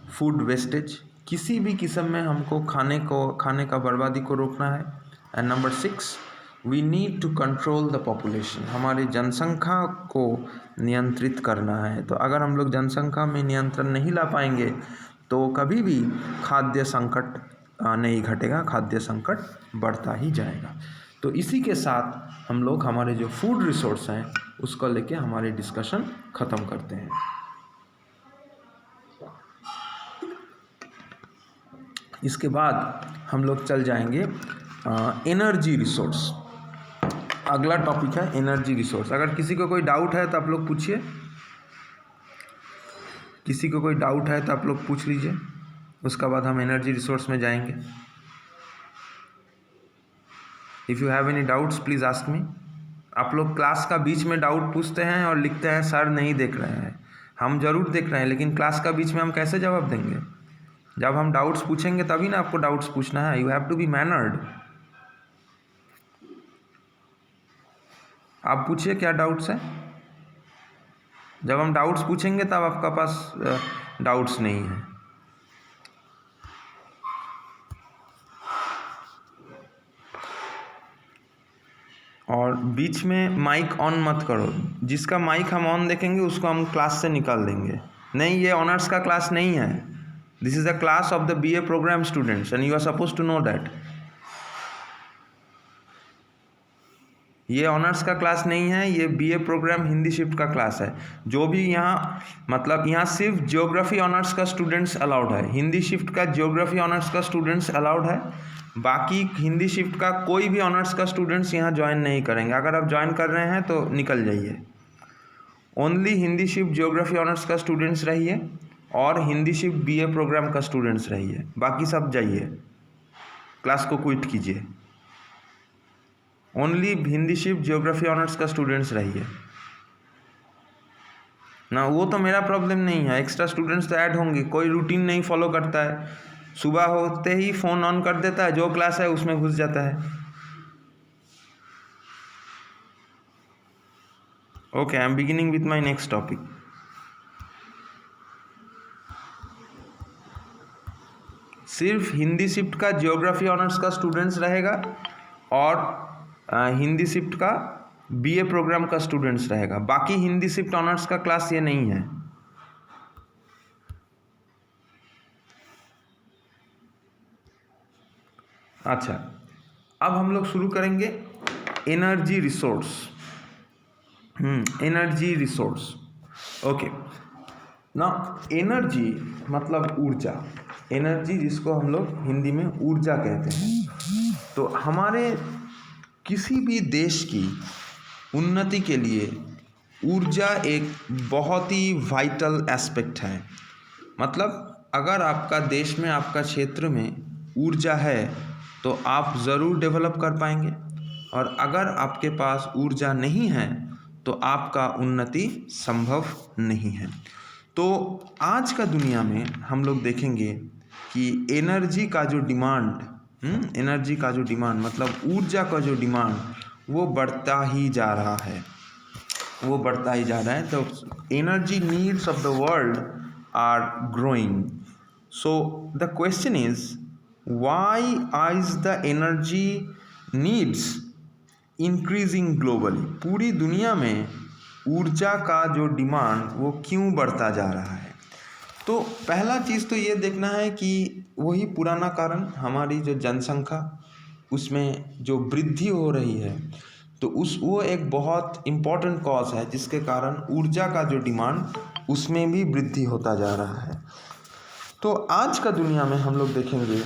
food wastage, किसी भी किस्म में हमको खाने का बर्बादी को रोकना है। And number 6, we need to control the population, हमारी जनसंख्या को नियंत्रित करना है। तो अगर हम लोग जनसंख्या में नियंत्रण नहीं ला पाएंगे तो कभी भी खाद्य संकट नहीं घटेगा, खाद्य संकट बढ़ता ही जाएगा। तो इसी के साथ हम लोग हमारे जो फूड रिसोर्स हैं उसको लेके हमारे डिस्कशन ख़त्म करते हैं। इसके बाद हम लोग चल जाएंगे एनर्जी रिसोर्स। अगला टॉपिक है एनर्जी रिसोर्स। अगर किसी को कोई डाउट है तो आप लोग पूछिए, किसी को कोई डाउट है तो आप लोग पूछ लीजिए, उसके बाद हम एनर्जी रिसोर्स में जाएंगे। If you have any doubts please ask me. आप लोग क्लास का बीच में डाउट पूछते हैं और लिखते हैं सर नहीं देख रहे हैं। हम ज़रूर देख रहे हैं, लेकिन क्लास का बीच में हम कैसे जवाब देंगे? जब हम डाउट्स पूछेंगे तभी ना आपको डाउट्स पूछना है। You have to be mannered. आप पूछिए क्या डाउट्स है। जब हम डाउट्स पूछेंगे तब आपका पास डाउट्स नहीं है। और बीच में माइक ऑन मत करो। जिसका माइक हम ऑन देखेंगे उसको हम क्लास से निकाल देंगे। नहीं, ये ऑनर्स का क्लास नहीं है। This is a class of the BA programme students and you are suppose to know that. ये ऑनर्स का क्लास नहीं है, ये BA प्रोग्राम हिंदी शिफ्ट का क्लास है। जो भी यहाँ मतलब यहाँ सिर्फ ज्योग्राफी ऑनर्स का स्टूडेंट्स अलाउड है। हिंदी शिफ्ट का ज्योग्राफी ऑनर्स का स्टूडेंट्स अलाउड है। बाकी हिंदी शिफ्ट का कोई भी ऑनर्स का स्टूडेंट्स यहाँ ज्वाइन नहीं करेंगे। अगर आप ज्वाइन कर रहे हैं तो निकल जाइए। Only Hindi shift geography honours का स्टूडेंट्स रहिए और हिंदी शिफ्ट BA प्रोग्राम का स्टूडेंट्स रहिए। बाकी सब जाइए, क्लास को क्विट कीजिए। Only Hindi shift geography honours का स्टूडेंट्स रहिए ना। वो तो मेरा प्रॉब्लम नहीं है, एक्स्ट्रा स्टूडेंट्स तो ऐड होंगे। कोई रूटीन नहीं फॉलो करता है, सुबह होते ही फ़ोन ऑन कर देता है, जो क्लास है उसमें घुस जाता है। Okay, I am beginning with my next topic. सिर्फ हिंदी शिफ्ट का ज्योग्राफी ऑनर्स का स्टूडेंट्स रहेगा और हिंदी शिफ्ट का BA प्रोग्राम का स्टूडेंट्स रहेगा। बाकी हिंदी शिफ्ट ऑनर्स का क्लास ये नहीं है। अच्छा, अब हम लोग शुरू करेंगे energy resource. Energy resource. Okay ना, एनर्जी मतलब ऊर्जा। एनर्जी जिसको हम लोग हिंदी में ऊर्जा कहते हैं। तो हमारे किसी भी देश की उन्नति के लिए ऊर्जा एक बहुत ही वाइटल एस्पेक्ट है। मतलब अगर आपका देश में, आपका क्षेत्र में ऊर्जा है तो आप ज़रूर डेवलप कर पाएंगे, और अगर आपके पास ऊर्जा नहीं है तो आपका उन्नति संभव नहीं है। तो आज का दुनिया में हम लोग देखेंगे कि एनर्जी का जो डिमांड मतलब ऊर्जा का जो डिमांड वो बढ़ता ही जा रहा है, तो energy needs of the world are growing. So the question is why is the energy needs increasing globally. पूरी दुनिया में ऊर्जा का जो डिमांड वो क्यों बढ़ता जा रहा है। तो पहला चीज़ तो ये देखना है कि वही पुराना कारण, हमारी जो जनसंख्या उसमें जो वृद्धि हो रही है, तो वो एक बहुत इम्पॉर्टेंट कॉज है जिसके कारण ऊर्जा का जो डिमांड उसमें भी वृद्धि होता जा रहा है। तो आज का दुनिया में हम लोग देखेंगे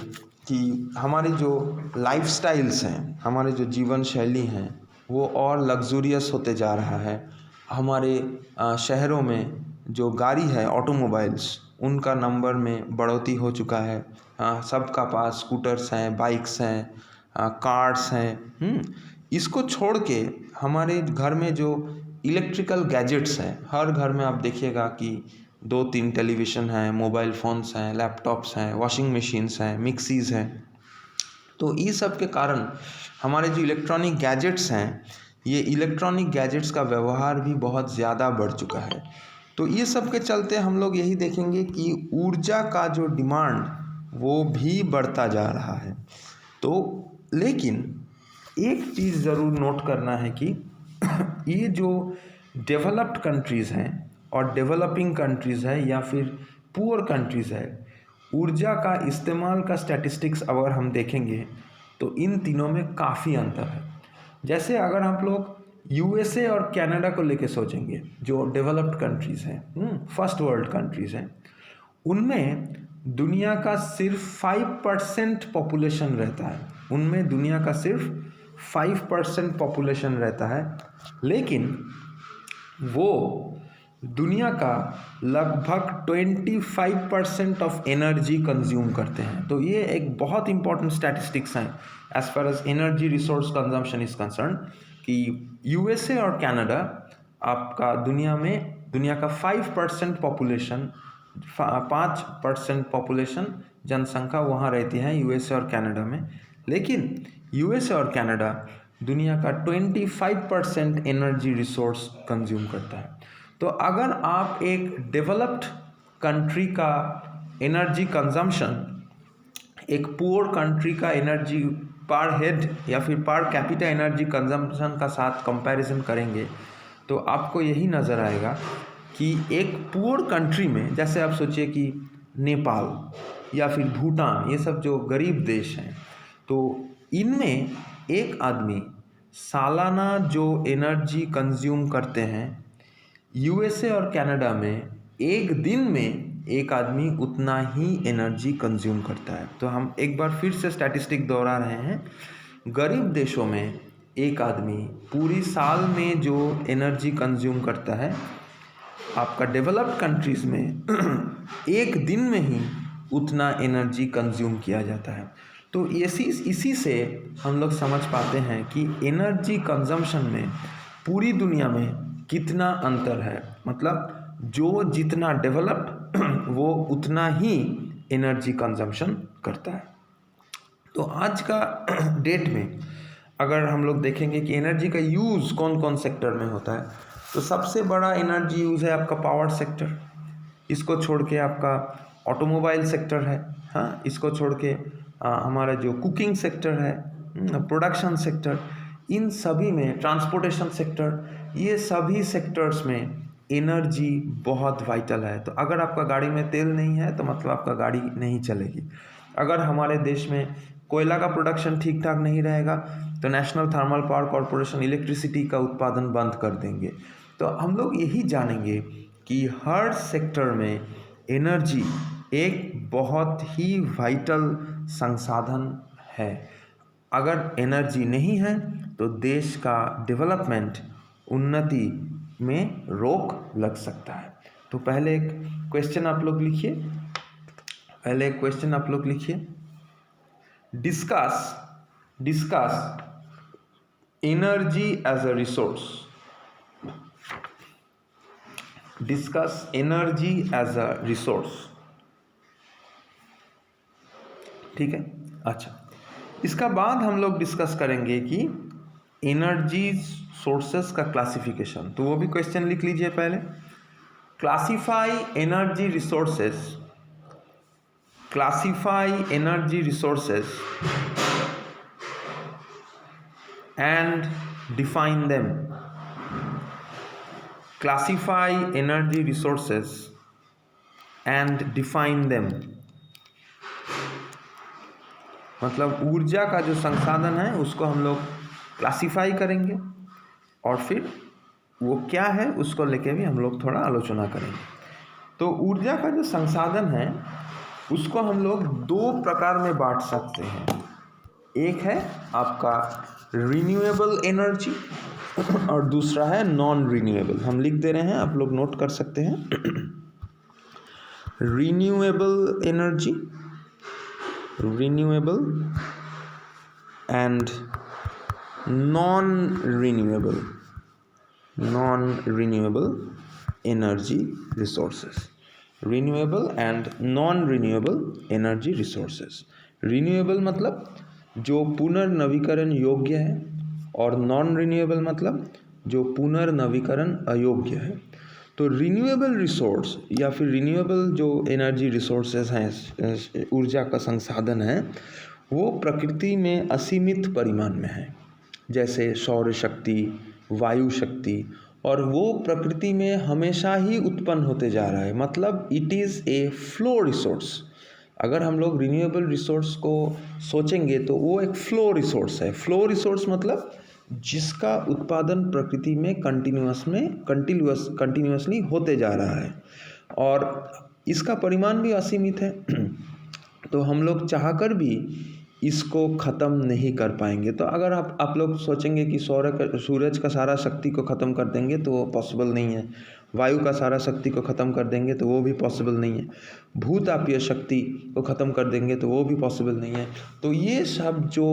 कि हमारी जो लाइफस्टाइल्स हैं, हमारे जो जीवन शैली हैं, वो और लग्जूरियस होते जा रहा है। हमारे शहरों में जो गाड़ी है, ऑटोमोबाइल्स, उनका नंबर में बढ़ोतरी हो चुका है। सबका पास स्कूटर्स हैं, बाइक्स हैं, कार्स हैं। इसको छोड़ के हमारे घर में जो इलेक्ट्रिकल गैजेट्स हैं, हर घर में आप देखिएगा कि 2-3 टेलीविज़न हैं, मोबाइल फ़ोन्स हैं, लैपटॉप्स हैं, वॉशिंग मशीन्स हैं, मिक्सीज़ हैं। तो ये सब के कारण हमारे जो इलेक्ट्रॉनिक गैजेट्स हैं, ये इलेक्ट्रॉनिक गैजेट्स का व्यवहार भी बहुत ज़्यादा बढ़ चुका है। तो ये सब के चलते हम लोग यही देखेंगे कि ऊर्जा का जो डिमांड वो भी बढ़ता जा रहा है। तो लेकिन एक चीज़ ज़रूर नोट करना है कि ये जो डेवलप्ड कंट्रीज़ हैं और डेवलपिंग कंट्रीज़ है या फिर पुअर कंट्रीज़ है, ऊर्जा का इस्तेमाल का स्टैटिस्टिक्स अगर हम देखेंगे तो इन तीनों में काफ़ी अंतर है। जैसे अगर हम लोग यूएसए और कनाडा को लेके सोचेंगे, जो डेवलप्ड कंट्रीज़ हैं, फर्स्ट वर्ल्ड कंट्रीज़ हैं, उनमें दुनिया का सिर्फ 5% पॉपुलेशन रहता है। उनमें दुनिया का सिर्फ 5% पॉपुलेशन रहता है, लेकिन वो दुनिया का लगभग 25% ऑफ एनर्जी कंज्यूम करते हैं। तो ये एक बहुत इंपॉर्टेंट स्टैटिस्टिक्स हैं as far as energy resource consumption is concern, कि यूएसए और कनाडा आपका दुनिया का 5% पॉपुलेशन, 5% पॉपुलेशन जनसंख्या वहाँ रहती है यूएसए और कनाडा में, लेकिन यूएसए और कनाडा दुनिया का 25% एनर्जी रिसोर्स कंज्यूम करता है। तो अगर आप एक डेवलप्ड कंट्री का एनर्जी कंजम्पशन एक पुअर कंट्री का एनर्जी पर हेड या फिर पर कैपिटा एनर्जी कंजम्पशन का साथ कंपैरिजन करेंगे तो आपको यही नज़र आएगा कि एक पुअर कंट्री में, जैसे आप सोचिए कि नेपाल या फिर भूटान, ये सब जो गरीब देश हैं, तो इनमें एक आदमी सालाना जो एनर्जी कंज्यूम करते हैं, यूएसए और कनाडा में एक दिन में एक आदमी उतना ही एनर्जी कंज्यूम करता है। तो हम एक बार फिर से स्टैटिस्टिक दोहरा रहे हैं। गरीब देशों में एक आदमी पूरी साल में जो एनर्जी कंज्यूम करता है, आपका डेवलप्ड कंट्रीज़ में एक दिन में ही उतना एनर्जी कंज्यूम किया जाता है। तो इसी से हम लोग समझ पाते हैं कि एनर्जी कंजम्पशन में पूरी दुनिया में कितना अंतर है। मतलब जो जितना डेवलप्ड वो उतना ही एनर्जी कंजम्पशन करता है। तो आज का डेट में अगर हम लोग देखेंगे कि एनर्जी का यूज़ कौन कौन सेक्टर में होता है, तो सबसे बड़ा एनर्जी यूज़ है आपका पावर सेक्टर। इसको छोड़ के आपका ऑटोमोबाइल सेक्टर है, हाँ, इसको छोड़ के हमारा जो कुकिंग सेक्टर है, प्रोडक्शन सेक्टर, इन सभी में ट्रांसपोर्टेशन सेक्टर, ये सभी सेक्टर्स में एनर्जी बहुत वाइटल है। तो अगर आपका गाड़ी में तेल नहीं है तो मतलब आपका गाड़ी नहीं चलेगी। अगर हमारे देश में कोयला का प्रोडक्शन ठीक ठाक नहीं रहेगा तो national thermal power corporation electricity का उत्पादन बंद कर देंगे। तो हम लोग यही जानेंगे कि हर सेक्टर में एनर्जी एक बहुत ही वाइटल संसाधन है। अगर एनर्जी नहीं है तो देश का डेवलपमेंट, उन्नति में रोक लग सकता है। तो पहले एक क्वेश्चन आप लोग लिखिए, discuss energy as a resource. Discuss energy as a resource. ठीक है, अच्छा। इसका बाद हम लोग डिस्कस करेंगे कि एनर्जी सोर्सेस का क्लासिफिकेशन। तो वो भी क्वेश्चन लिख लीजिए पहले। Classify energy resources and define them. Classify energy resources and define them. मतलब ऊर्जा का जो संसाधन है उसको हम लोग क्लासिफाई करेंगे और फिर वो क्या है उसको लेके भी हम लोग थोड़ा आलोचना करेंगे। तो ऊर्जा का जो संसाधन है उसको हम लोग दो प्रकार में बांट सकते हैं। एक है आपका रिन्यूएबल एनर्जी और दूसरा है नॉन रिन्यूएबल। हम लिख दे रहे हैं, आप लोग नोट कर सकते हैं। Renewable energy, renewable and non renewable energy resources. Renewable and non renewable energy resources. Renewable मतलब जो पुनर्नवीकरण योग्य है और नॉन रिन्यूएबल मतलब जो पुनर्नवीकरण अयोग्य है। तो रिन्यूएबल रिसोर्स या फिर रिन्यूएबल जो एनर्जी रिसोर्सेज हैं, ऊर्जा का संसाधन है, वो प्रकृति में असीमित परिमाण में है, जैसे सौर शक्ति, वायु शक्ति, और वो प्रकृति में हमेशा ही उत्पन्न होते जा रहा है। मतलब it is a flow resource. अगर हम लोग रिन्यूएबल रिसोर्स को सोचेंगे तो वो एक फ्लो रिसोर्स है। फ्लो रिसोर्स मतलब जिसका उत्पादन प्रकृति में कंटिन्यूअसली होते जा रहा है और इसका परिमाण भी असीमित है। तो हम लोग चाहकर भी इसको ख़त्म नहीं कर पाएंगे। तो अगर आप लोग सोचेंगे कि सूरज का सारा शक्ति को ख़त्म कर देंगे तो वो पॉसिबल नहीं है, वायु का सारा शक्ति को ख़त्म कर देंगे तो वो भी पॉसिबल नहीं है, भूतापीय शक्ति को ख़त्म कर देंगे तो वो भी पॉसिबल नहीं है। तो ये सब जो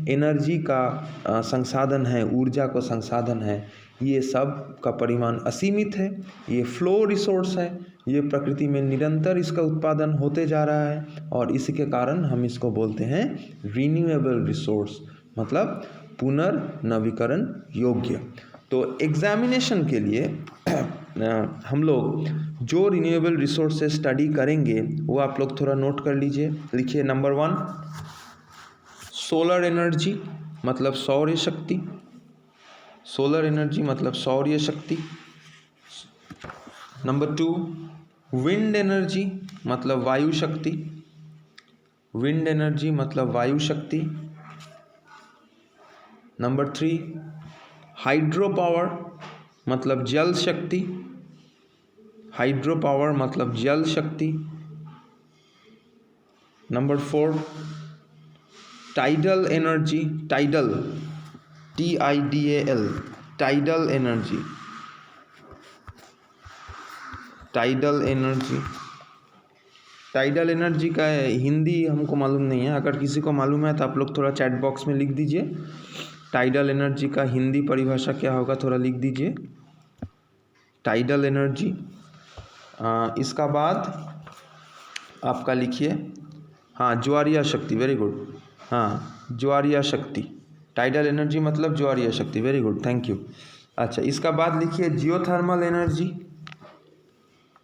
एनर्जी का संसाधन है, ऊर्जा का संसाधन है, ये सब का परिमाण असीमित है। ये फ्लो रिसोर्स है, ये प्रकृति में निरंतर इसका उत्पादन होते जा रहा है और इसी के कारण हम इसको बोलते हैं रिन्यूएबल रिसोर्स, मतलब पुनर्नवीकरण योग्य। तो एग्जामिनेशन के लिए हम लोग जो रिन्यूएबल रिसोर्स से स्टडी करेंगे वो आप लोग थोड़ा नोट कर लीजिए। लिखिए, नंबर 1 सोलर एनर्जी मतलब सौर शक्ति। सोलर एनर्जी मतलब सौर शक्ति। नंबर 2 विंड एनर्जी मतलब वायु शक्ति। विंड एनर्जी मतलब वायु शक्ति। नंबर 3 हाइड्रो पावर मतलब जल शक्ति। हाइड्रो पावर मतलब जल शक्ति। Number 4 tidal energy. Tidal TIDAL tidal energy. Tidal energy. Tidal energy का हिंदी हमको मालूम नहीं है, अगर किसी को मालूम है तो आप लोग थोड़ा चैट बॉक्स में लिख दीजिए। टाइडल एनर्जी का हिंदी परिभाषा क्या होगा, थोड़ा लिख दीजिए। Tidal energy. इसका बाद आपका लिखिए, हाँ, ज्वारीय शक्ति। Very good. हाँ, ज्वारीय शक्ति। टाइडल एनर्जी मतलब ज्वारीय शक्ति। Very good, thank you. अच्छा, इसका बाद लिखिए जियोथर्मल एनर्जी।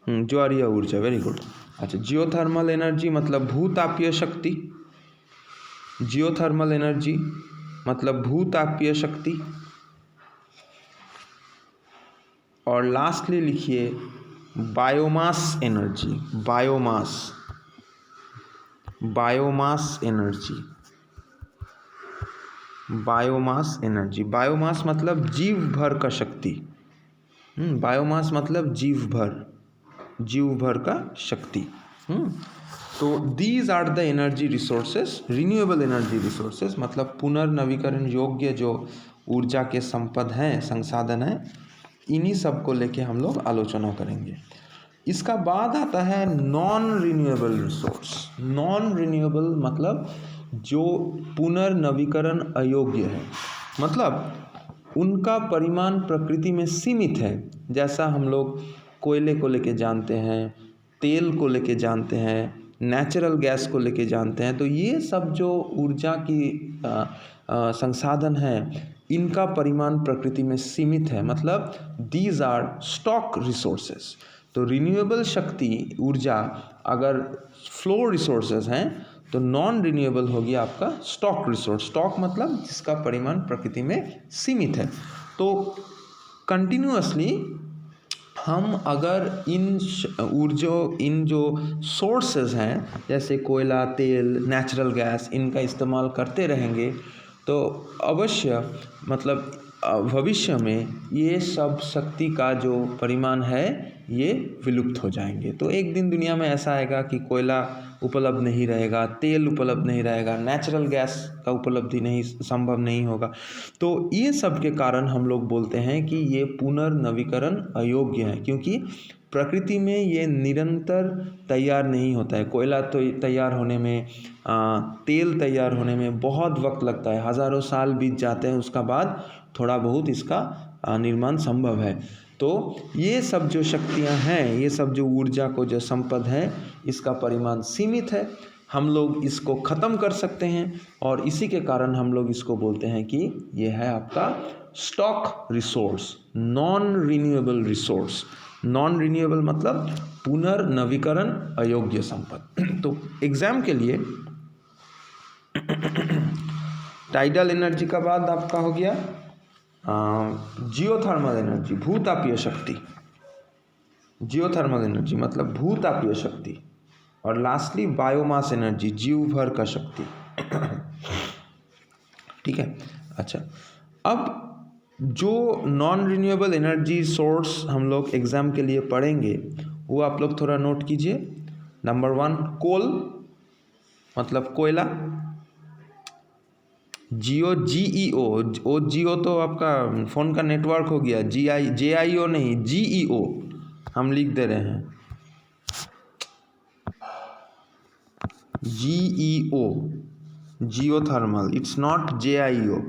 ज्वारीय ऊर्जा। Very good. अच्छा, जियोथर्मल एनर्जी मतलब भूतापीय शक्ति। जियोथर्मल एनर्जी मतलब भूतापीय शक्ति। और लास्टली लिखिए biomass energy. Biomass energy. Biomass energy. Biomass मतलब जीव भर का शक्ति। बायोमास मतलब जीव भर का शक्ति। तो these are the energy resources, renewable energy resources मतलब पुनर्नवीकरण योग्य जो ऊर्जा के संपद हैं, संसाधन हैं, इन्हीं सब को लेके हम लोग आलोचना करेंगे। इसका बाद आता है non renewable resource. Non renewable मतलब जो पुनर्नवीकरण अयोग्य है, मतलब उनका परिमाण प्रकृति में सीमित है। जैसा हम लोग कोयले को लेके जानते हैं, तेल को लेके जानते हैं, नेचुरल गैस को लेके जानते हैं। तो ये सब जो ऊर्जा की संसाधन है, इनका परिमाण प्रकृति में सीमित है, मतलब दीज आर स्टॉक रिसोर्सेज। तो रिन्यूएबल शक्ति ऊर्जा अगर फ्लो रिसोर्सेज हैं, तो नॉन रिन्यूएबल होगी आपका स्टॉक रिसोर्स। स्टॉक मतलब जिसका परिमाण प्रकृति में सीमित है। तो कंटिन्यूअसली हम अगर इन जो सोर्सेज हैं, जैसे कोयला, तेल, नेचुरल गैस, इनका इस्तेमाल करते रहेंगे तो अवश्य मतलब भविष्य में ये सब शक्ति का जो परिमाण है ये विलुप्त हो जाएंगे। तो एक दिन दुनिया में ऐसा आएगा कि कोयला उपलब्ध नहीं रहेगा, तेल उपलब्ध नहीं रहेगा, नेचुरल गैस का उपलब्धि नहीं संभव नहीं होगा। तो ये सब के कारण हम लोग बोलते हैं कि ये पुनर्नवीकरण अयोग्य है, क्योंकि प्रकृति में ये निरंतर तैयार नहीं होता है। कोयला तो तैयार होने में, तेल तैयार होने में बहुत वक्त लगता है, हज़ारों साल बीत जाते हैं, उसका बाद थोड़ा बहुत इसका निर्माण संभव है। तो ये सब जो शक्तियाँ हैं, ये सब जो ऊर्जा को जो संपद है, इसका परिमाण सीमित है। हम लोग इसको ख़त्म कर सकते हैं और इसी के कारण हम लोग इसको बोलते हैं कि ये है आपका stock resource, non renewable resource. Non renewable मतलब पुनर्नवीकरण अयोग्य संपद। तो एग्जाम के लिए टाइडल एनर्जी का बाद आपका हो गया जियोथर्मल एनर्जी, भूतापीय शक्ति। जियोथर्मल एनर्जी मतलब भूतापीय शक्ति। और लास्टली बायोमास एनर्जी, जीव भर का शक्ति। ठीक है। अच्छा, अब जो नॉन रिन्यूएबल एनर्जी सोर्स हम लोग एग्जाम के लिए पढ़ेंगे वो आप लोग थोड़ा नोट कीजिए। नंबर 1 कोल मतलब कोयला, जियो GEO, ओ जियो तो आपका फ़ोन का नेटवर्क हो गया, JIO नहीं, GEO हम लिख दे रहे हैं, GEO geothermal, it's not JIO,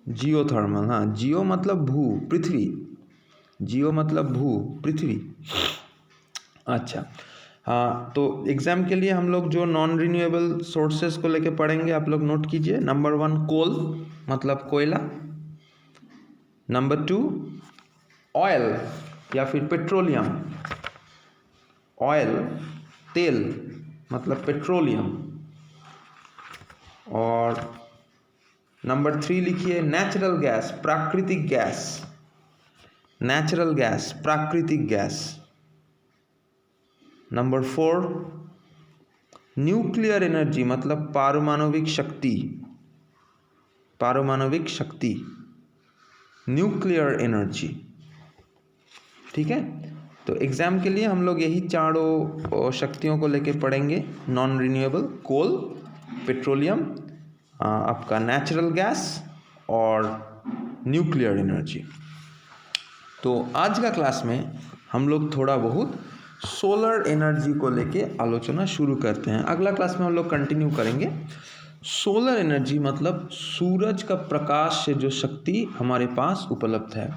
geothermal. हाँ, जियो मतलब भू, पृथ्वी, जियो मतलब भू, पृथ्वी। अच्छा, हाँ, तो एग्ज़ाम के लिए हम लोग जो नॉन रिन्यूएबल सोर्सेज को लेके पढ़ेंगे आप लोग नोट कीजिए। नंबर 1 कोल मतलब कोयला, नंबर 2 ऑयल या फिर पेट्रोलियम, ऑयल तेल मतलब पेट्रोलियम, और नंबर 3 लिखिए नेचुरल गैस, प्राकृतिक गैस, नेचुरल गैस, प्राकृतिक गैस। नंबर 4 न्यूक्लियर एनर्जी मतलब पारमाणविक शक्ति, पारमाणविक शक्ति, न्यूक्लियर एनर्जी। ठीक है। तो एग्जाम के लिए हम लोग यही चारों शक्तियों को लेके पढ़ेंगे। नॉन रिन्यूएबल कोल, पेट्रोलियम, आपका नेचुरल गैस और न्यूक्लियर एनर्जी। तो आज का क्लास में हम लोग थोड़ा बहुत सोलर एनर्जी को लेके आलोचना शुरू करते हैं। अगला क्लास में हम लोग कंटिन्यू करेंगे। सोलर एनर्जी मतलब सूरज का प्रकाश से जो शक्ति हमारे पास उपलब्ध है,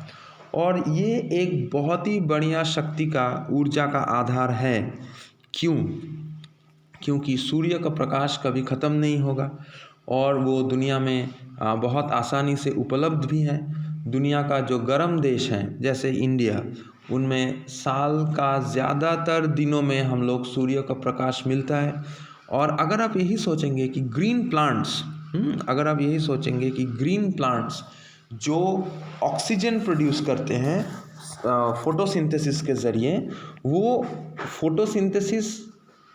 और ये एक बहुत ही बढ़िया शक्ति का, ऊर्जा का आधार है। क्यों? क्योंकि सूर्य का प्रकाश कभी ख़त्म नहीं होगा और वो दुनिया में बहुत आसानी से उपलब्ध भी है। दुनिया का जो गर्म देश हैं जैसे इंडिया, उनमें साल का ज़्यादातर दिनों में हम लोग सूर्य का प्रकाश मिलता है। और अगर आप यही सोचेंगे कि ग्रीन प्लांट्स, अगर आप यही सोचेंगे कि ग्रीन प्लांट्स जो ऑक्सीजन प्रोड्यूस करते हैं फोटोसिंथेसिस के ज़रिए, वो फोटोसिंथेसिस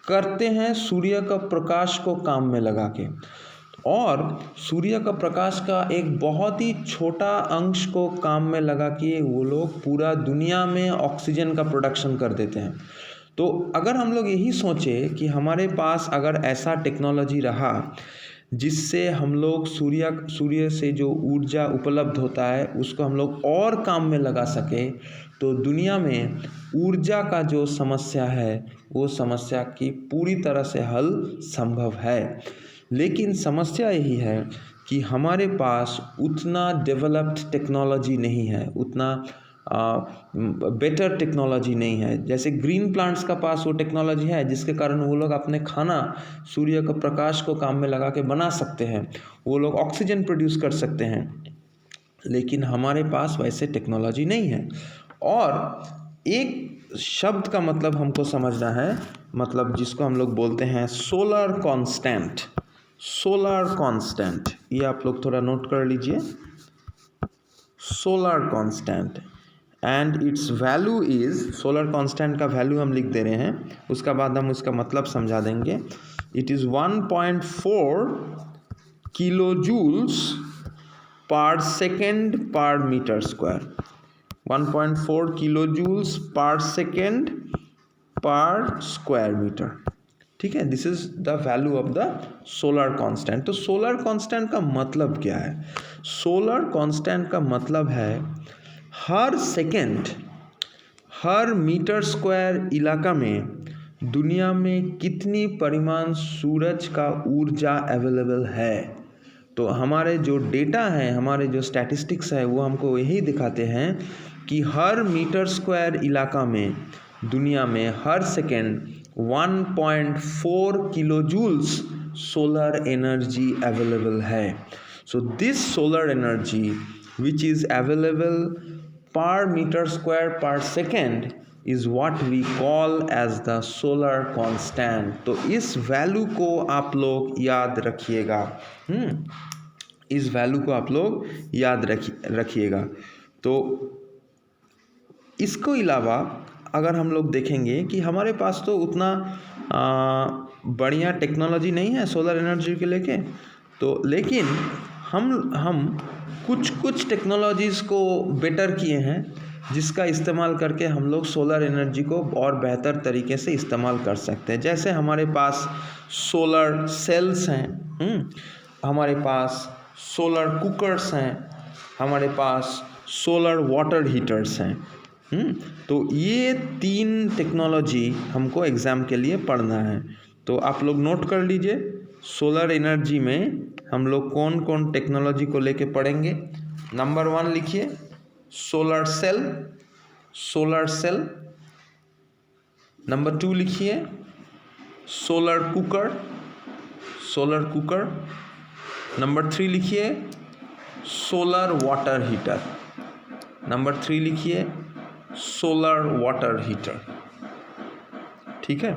करते हैं सूर्य का प्रकाश को काम में लगा के, और सूर्य का प्रकाश का एक बहुत ही छोटा अंश को काम में लगा के वो लोग पूरा दुनिया में ऑक्सीजन का प्रोडक्शन कर देते हैं। तो अगर हम लोग यही सोचें कि हमारे पास अगर ऐसा टेक्नोलॉजी रहा जिससे हम लोग सूर्य से जो ऊर्जा उपलब्ध होता है उसको हम लोग और काम में लगा सके, तो दुनिया में ऊर्जा का जो समस्या है वो समस्या की पूरी तरह से हल संभव है। लेकिन समस्या यही है कि हमारे पास उतना डेवलप्ड टेक्नोलॉजी नहीं है, उतना बेटर टेक्नोलॉजी नहीं है। जैसे ग्रीन प्लांट्स का पास वो टेक्नोलॉजी है जिसके कारण वो लोग अपने खाना सूर्य का प्रकाश को काम में लगा के बना सकते हैं, वो लोग ऑक्सीजन प्रोड्यूस कर सकते हैं। लेकिन हमारे पास वैसे टेक्नोलॉजी नहीं है। और एक शब्द का मतलब हमको समझना है, मतलब जिसको हम लोग बोलते हैं सोलर कांस्टेंट। सोलर कांस्टेंट, ये आप लोग थोड़ा नोट कर लीजिए। Solar constant and it's value is, solar constant का वैल्यू हम लिख दे रहे हैं, उसका बाद हम उसका मतलब समझा देंगे। It is 1.4 kilo joules per second per metre square. 1.4 kilo joules per second per square metre. ठीक है, this is the value of the solar constant. तो सोलर कांस्टेंट का मतलब क्या है? सोलर कांस्टेंट का मतलब है हर सेकेंड, हर मीटर स्क्वायर इलाका में दुनिया में कितनी परिमाण सूरज का ऊर्जा अवेलेबल है। तो हमारे जो डेटा हैं, हमारे जो स्टैटिस्टिक्स है, वो हमको यही दिखाते हैं कि हर मीटर स्क्वायर इलाका में दुनिया में हर second 1.4 kilo joules solar energy available है। So this solar energy which is available per meter square per second is what we call as the solar constant। तो इस वैल्यू को आप लोग याद रखिएगा। इस वैल्यू को आप लोग याद रखिएगा। तो इसको अलावा अगर हम लोग देखेंगे कि हमारे पास तो उतना बढ़िया टेक्नोलॉजी नहीं है सोलर एनर्जी के लेके, तो लेकिन हम कुछ टेक्नोलॉजीज़ को बेटर किए हैं जिसका इस्तेमाल करके हम लोग सोलर एनर्जी को और बेहतर तरीके से इस्तेमाल कर सकते हैं। जैसे हमारे पास सोलर सेल्स हैं, हमारे पास सोलर कुकर्स हैं, हमारे पास सोलर वाटर हीटर्स हैं। तो ये 3 टेक्नोलॉजी हमको एग्ज़ाम के लिए पढ़ना है। तो आप लोग नोट कर लीजिए, सोलर एनर्जी में हम लोग कौन कौन टेक्नोलॉजी को लेके पढ़ेंगे। नंबर 1 लिखिए, solar cell. Solar cell. Number 2 लिखिए, solar cooker. Solar cooker. Number 3 लिखिए, सोलर वाटर हीटर। नंबर 3 लिखिए, सोलर वाटर हीटर। ठीक है,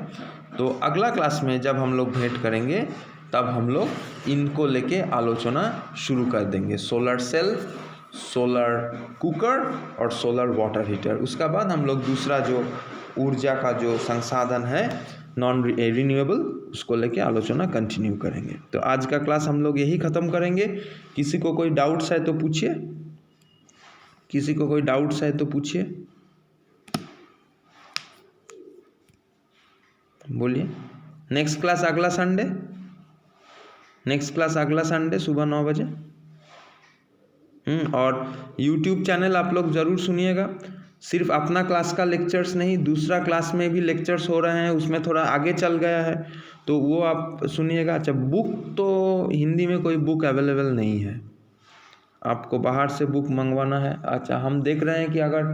तो अगला क्लास में जब हम लोग भेंट करेंगे तब हम लोग इनको लेके आलोचना शुरू कर देंगे, सोलर सेल, सोलर कुकर और सोलर वाटर हीटर। उसका बाद हम लोग दूसरा जो ऊर्जा का जो संसाधन है नॉन रिन्यूएबल, उसको लेके आलोचना कंटिन्यू करेंगे। तो आज का क्लास हम लोग यही ख़त्म करेंगे। किसी को कोई डाउट्स है तो पूछिए, किसी को कोई डाउट्स है तो पूछिए, बोलिए। नेक्स्ट क्लास अगला संडे, नेक्स्ट क्लास अगला संडे सुबह 9 बजे। और यूट्यूब चैनल आप लोग ज़रूर सुनिएगा। सिर्फ अपना क्लास का लेक्चर्स नहीं, दूसरा क्लास में भी लेक्चर्स हो रहे हैं, उसमें थोड़ा आगे चल गया है तो वो आप सुनिएगा। अच्छा, बुक तो हिंदी में कोई बुक अवेलेबल नहीं है, आपको बाहर से बुक मंगवाना है। अच्छा, हम देख रहे हैं कि अगर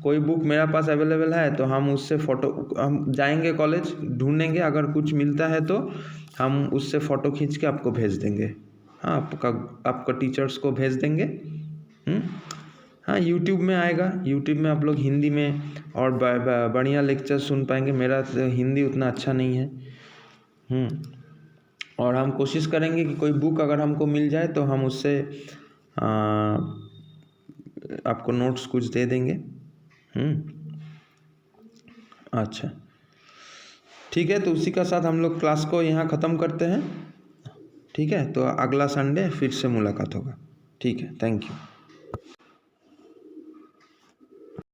कोई बुक मेरा पास अवेलेबल है तो हम उससे हम जाएंगे कॉलेज, ढूंढेंगे, अगर कुछ मिलता है तो हम उससे फ़ोटो खींच के आपको भेज देंगे। हाँ, आपका टीचर्स को भेज देंगे। हाँ, यूट्यूब में आएगा, यूट्यूब में आप लोग हिंदी में और बढ़िया लेक्चर सुन पाएंगे। मेरा तो हिंदी उतना अच्छा नहीं है। और हम कोशिश करेंगे कि कोई बुक अगर हमको मिल जाए तो हम उससे आपको नोट्स कुछ दे देंगे। अच्छा, ठीक है, तो उसी का साथ हम लोग क्लास को यहाँ ख़त्म करते हैं। ठीक है, तो अगला संडे फिर से मुलाकात होगा। ठीक है, थैंक यू।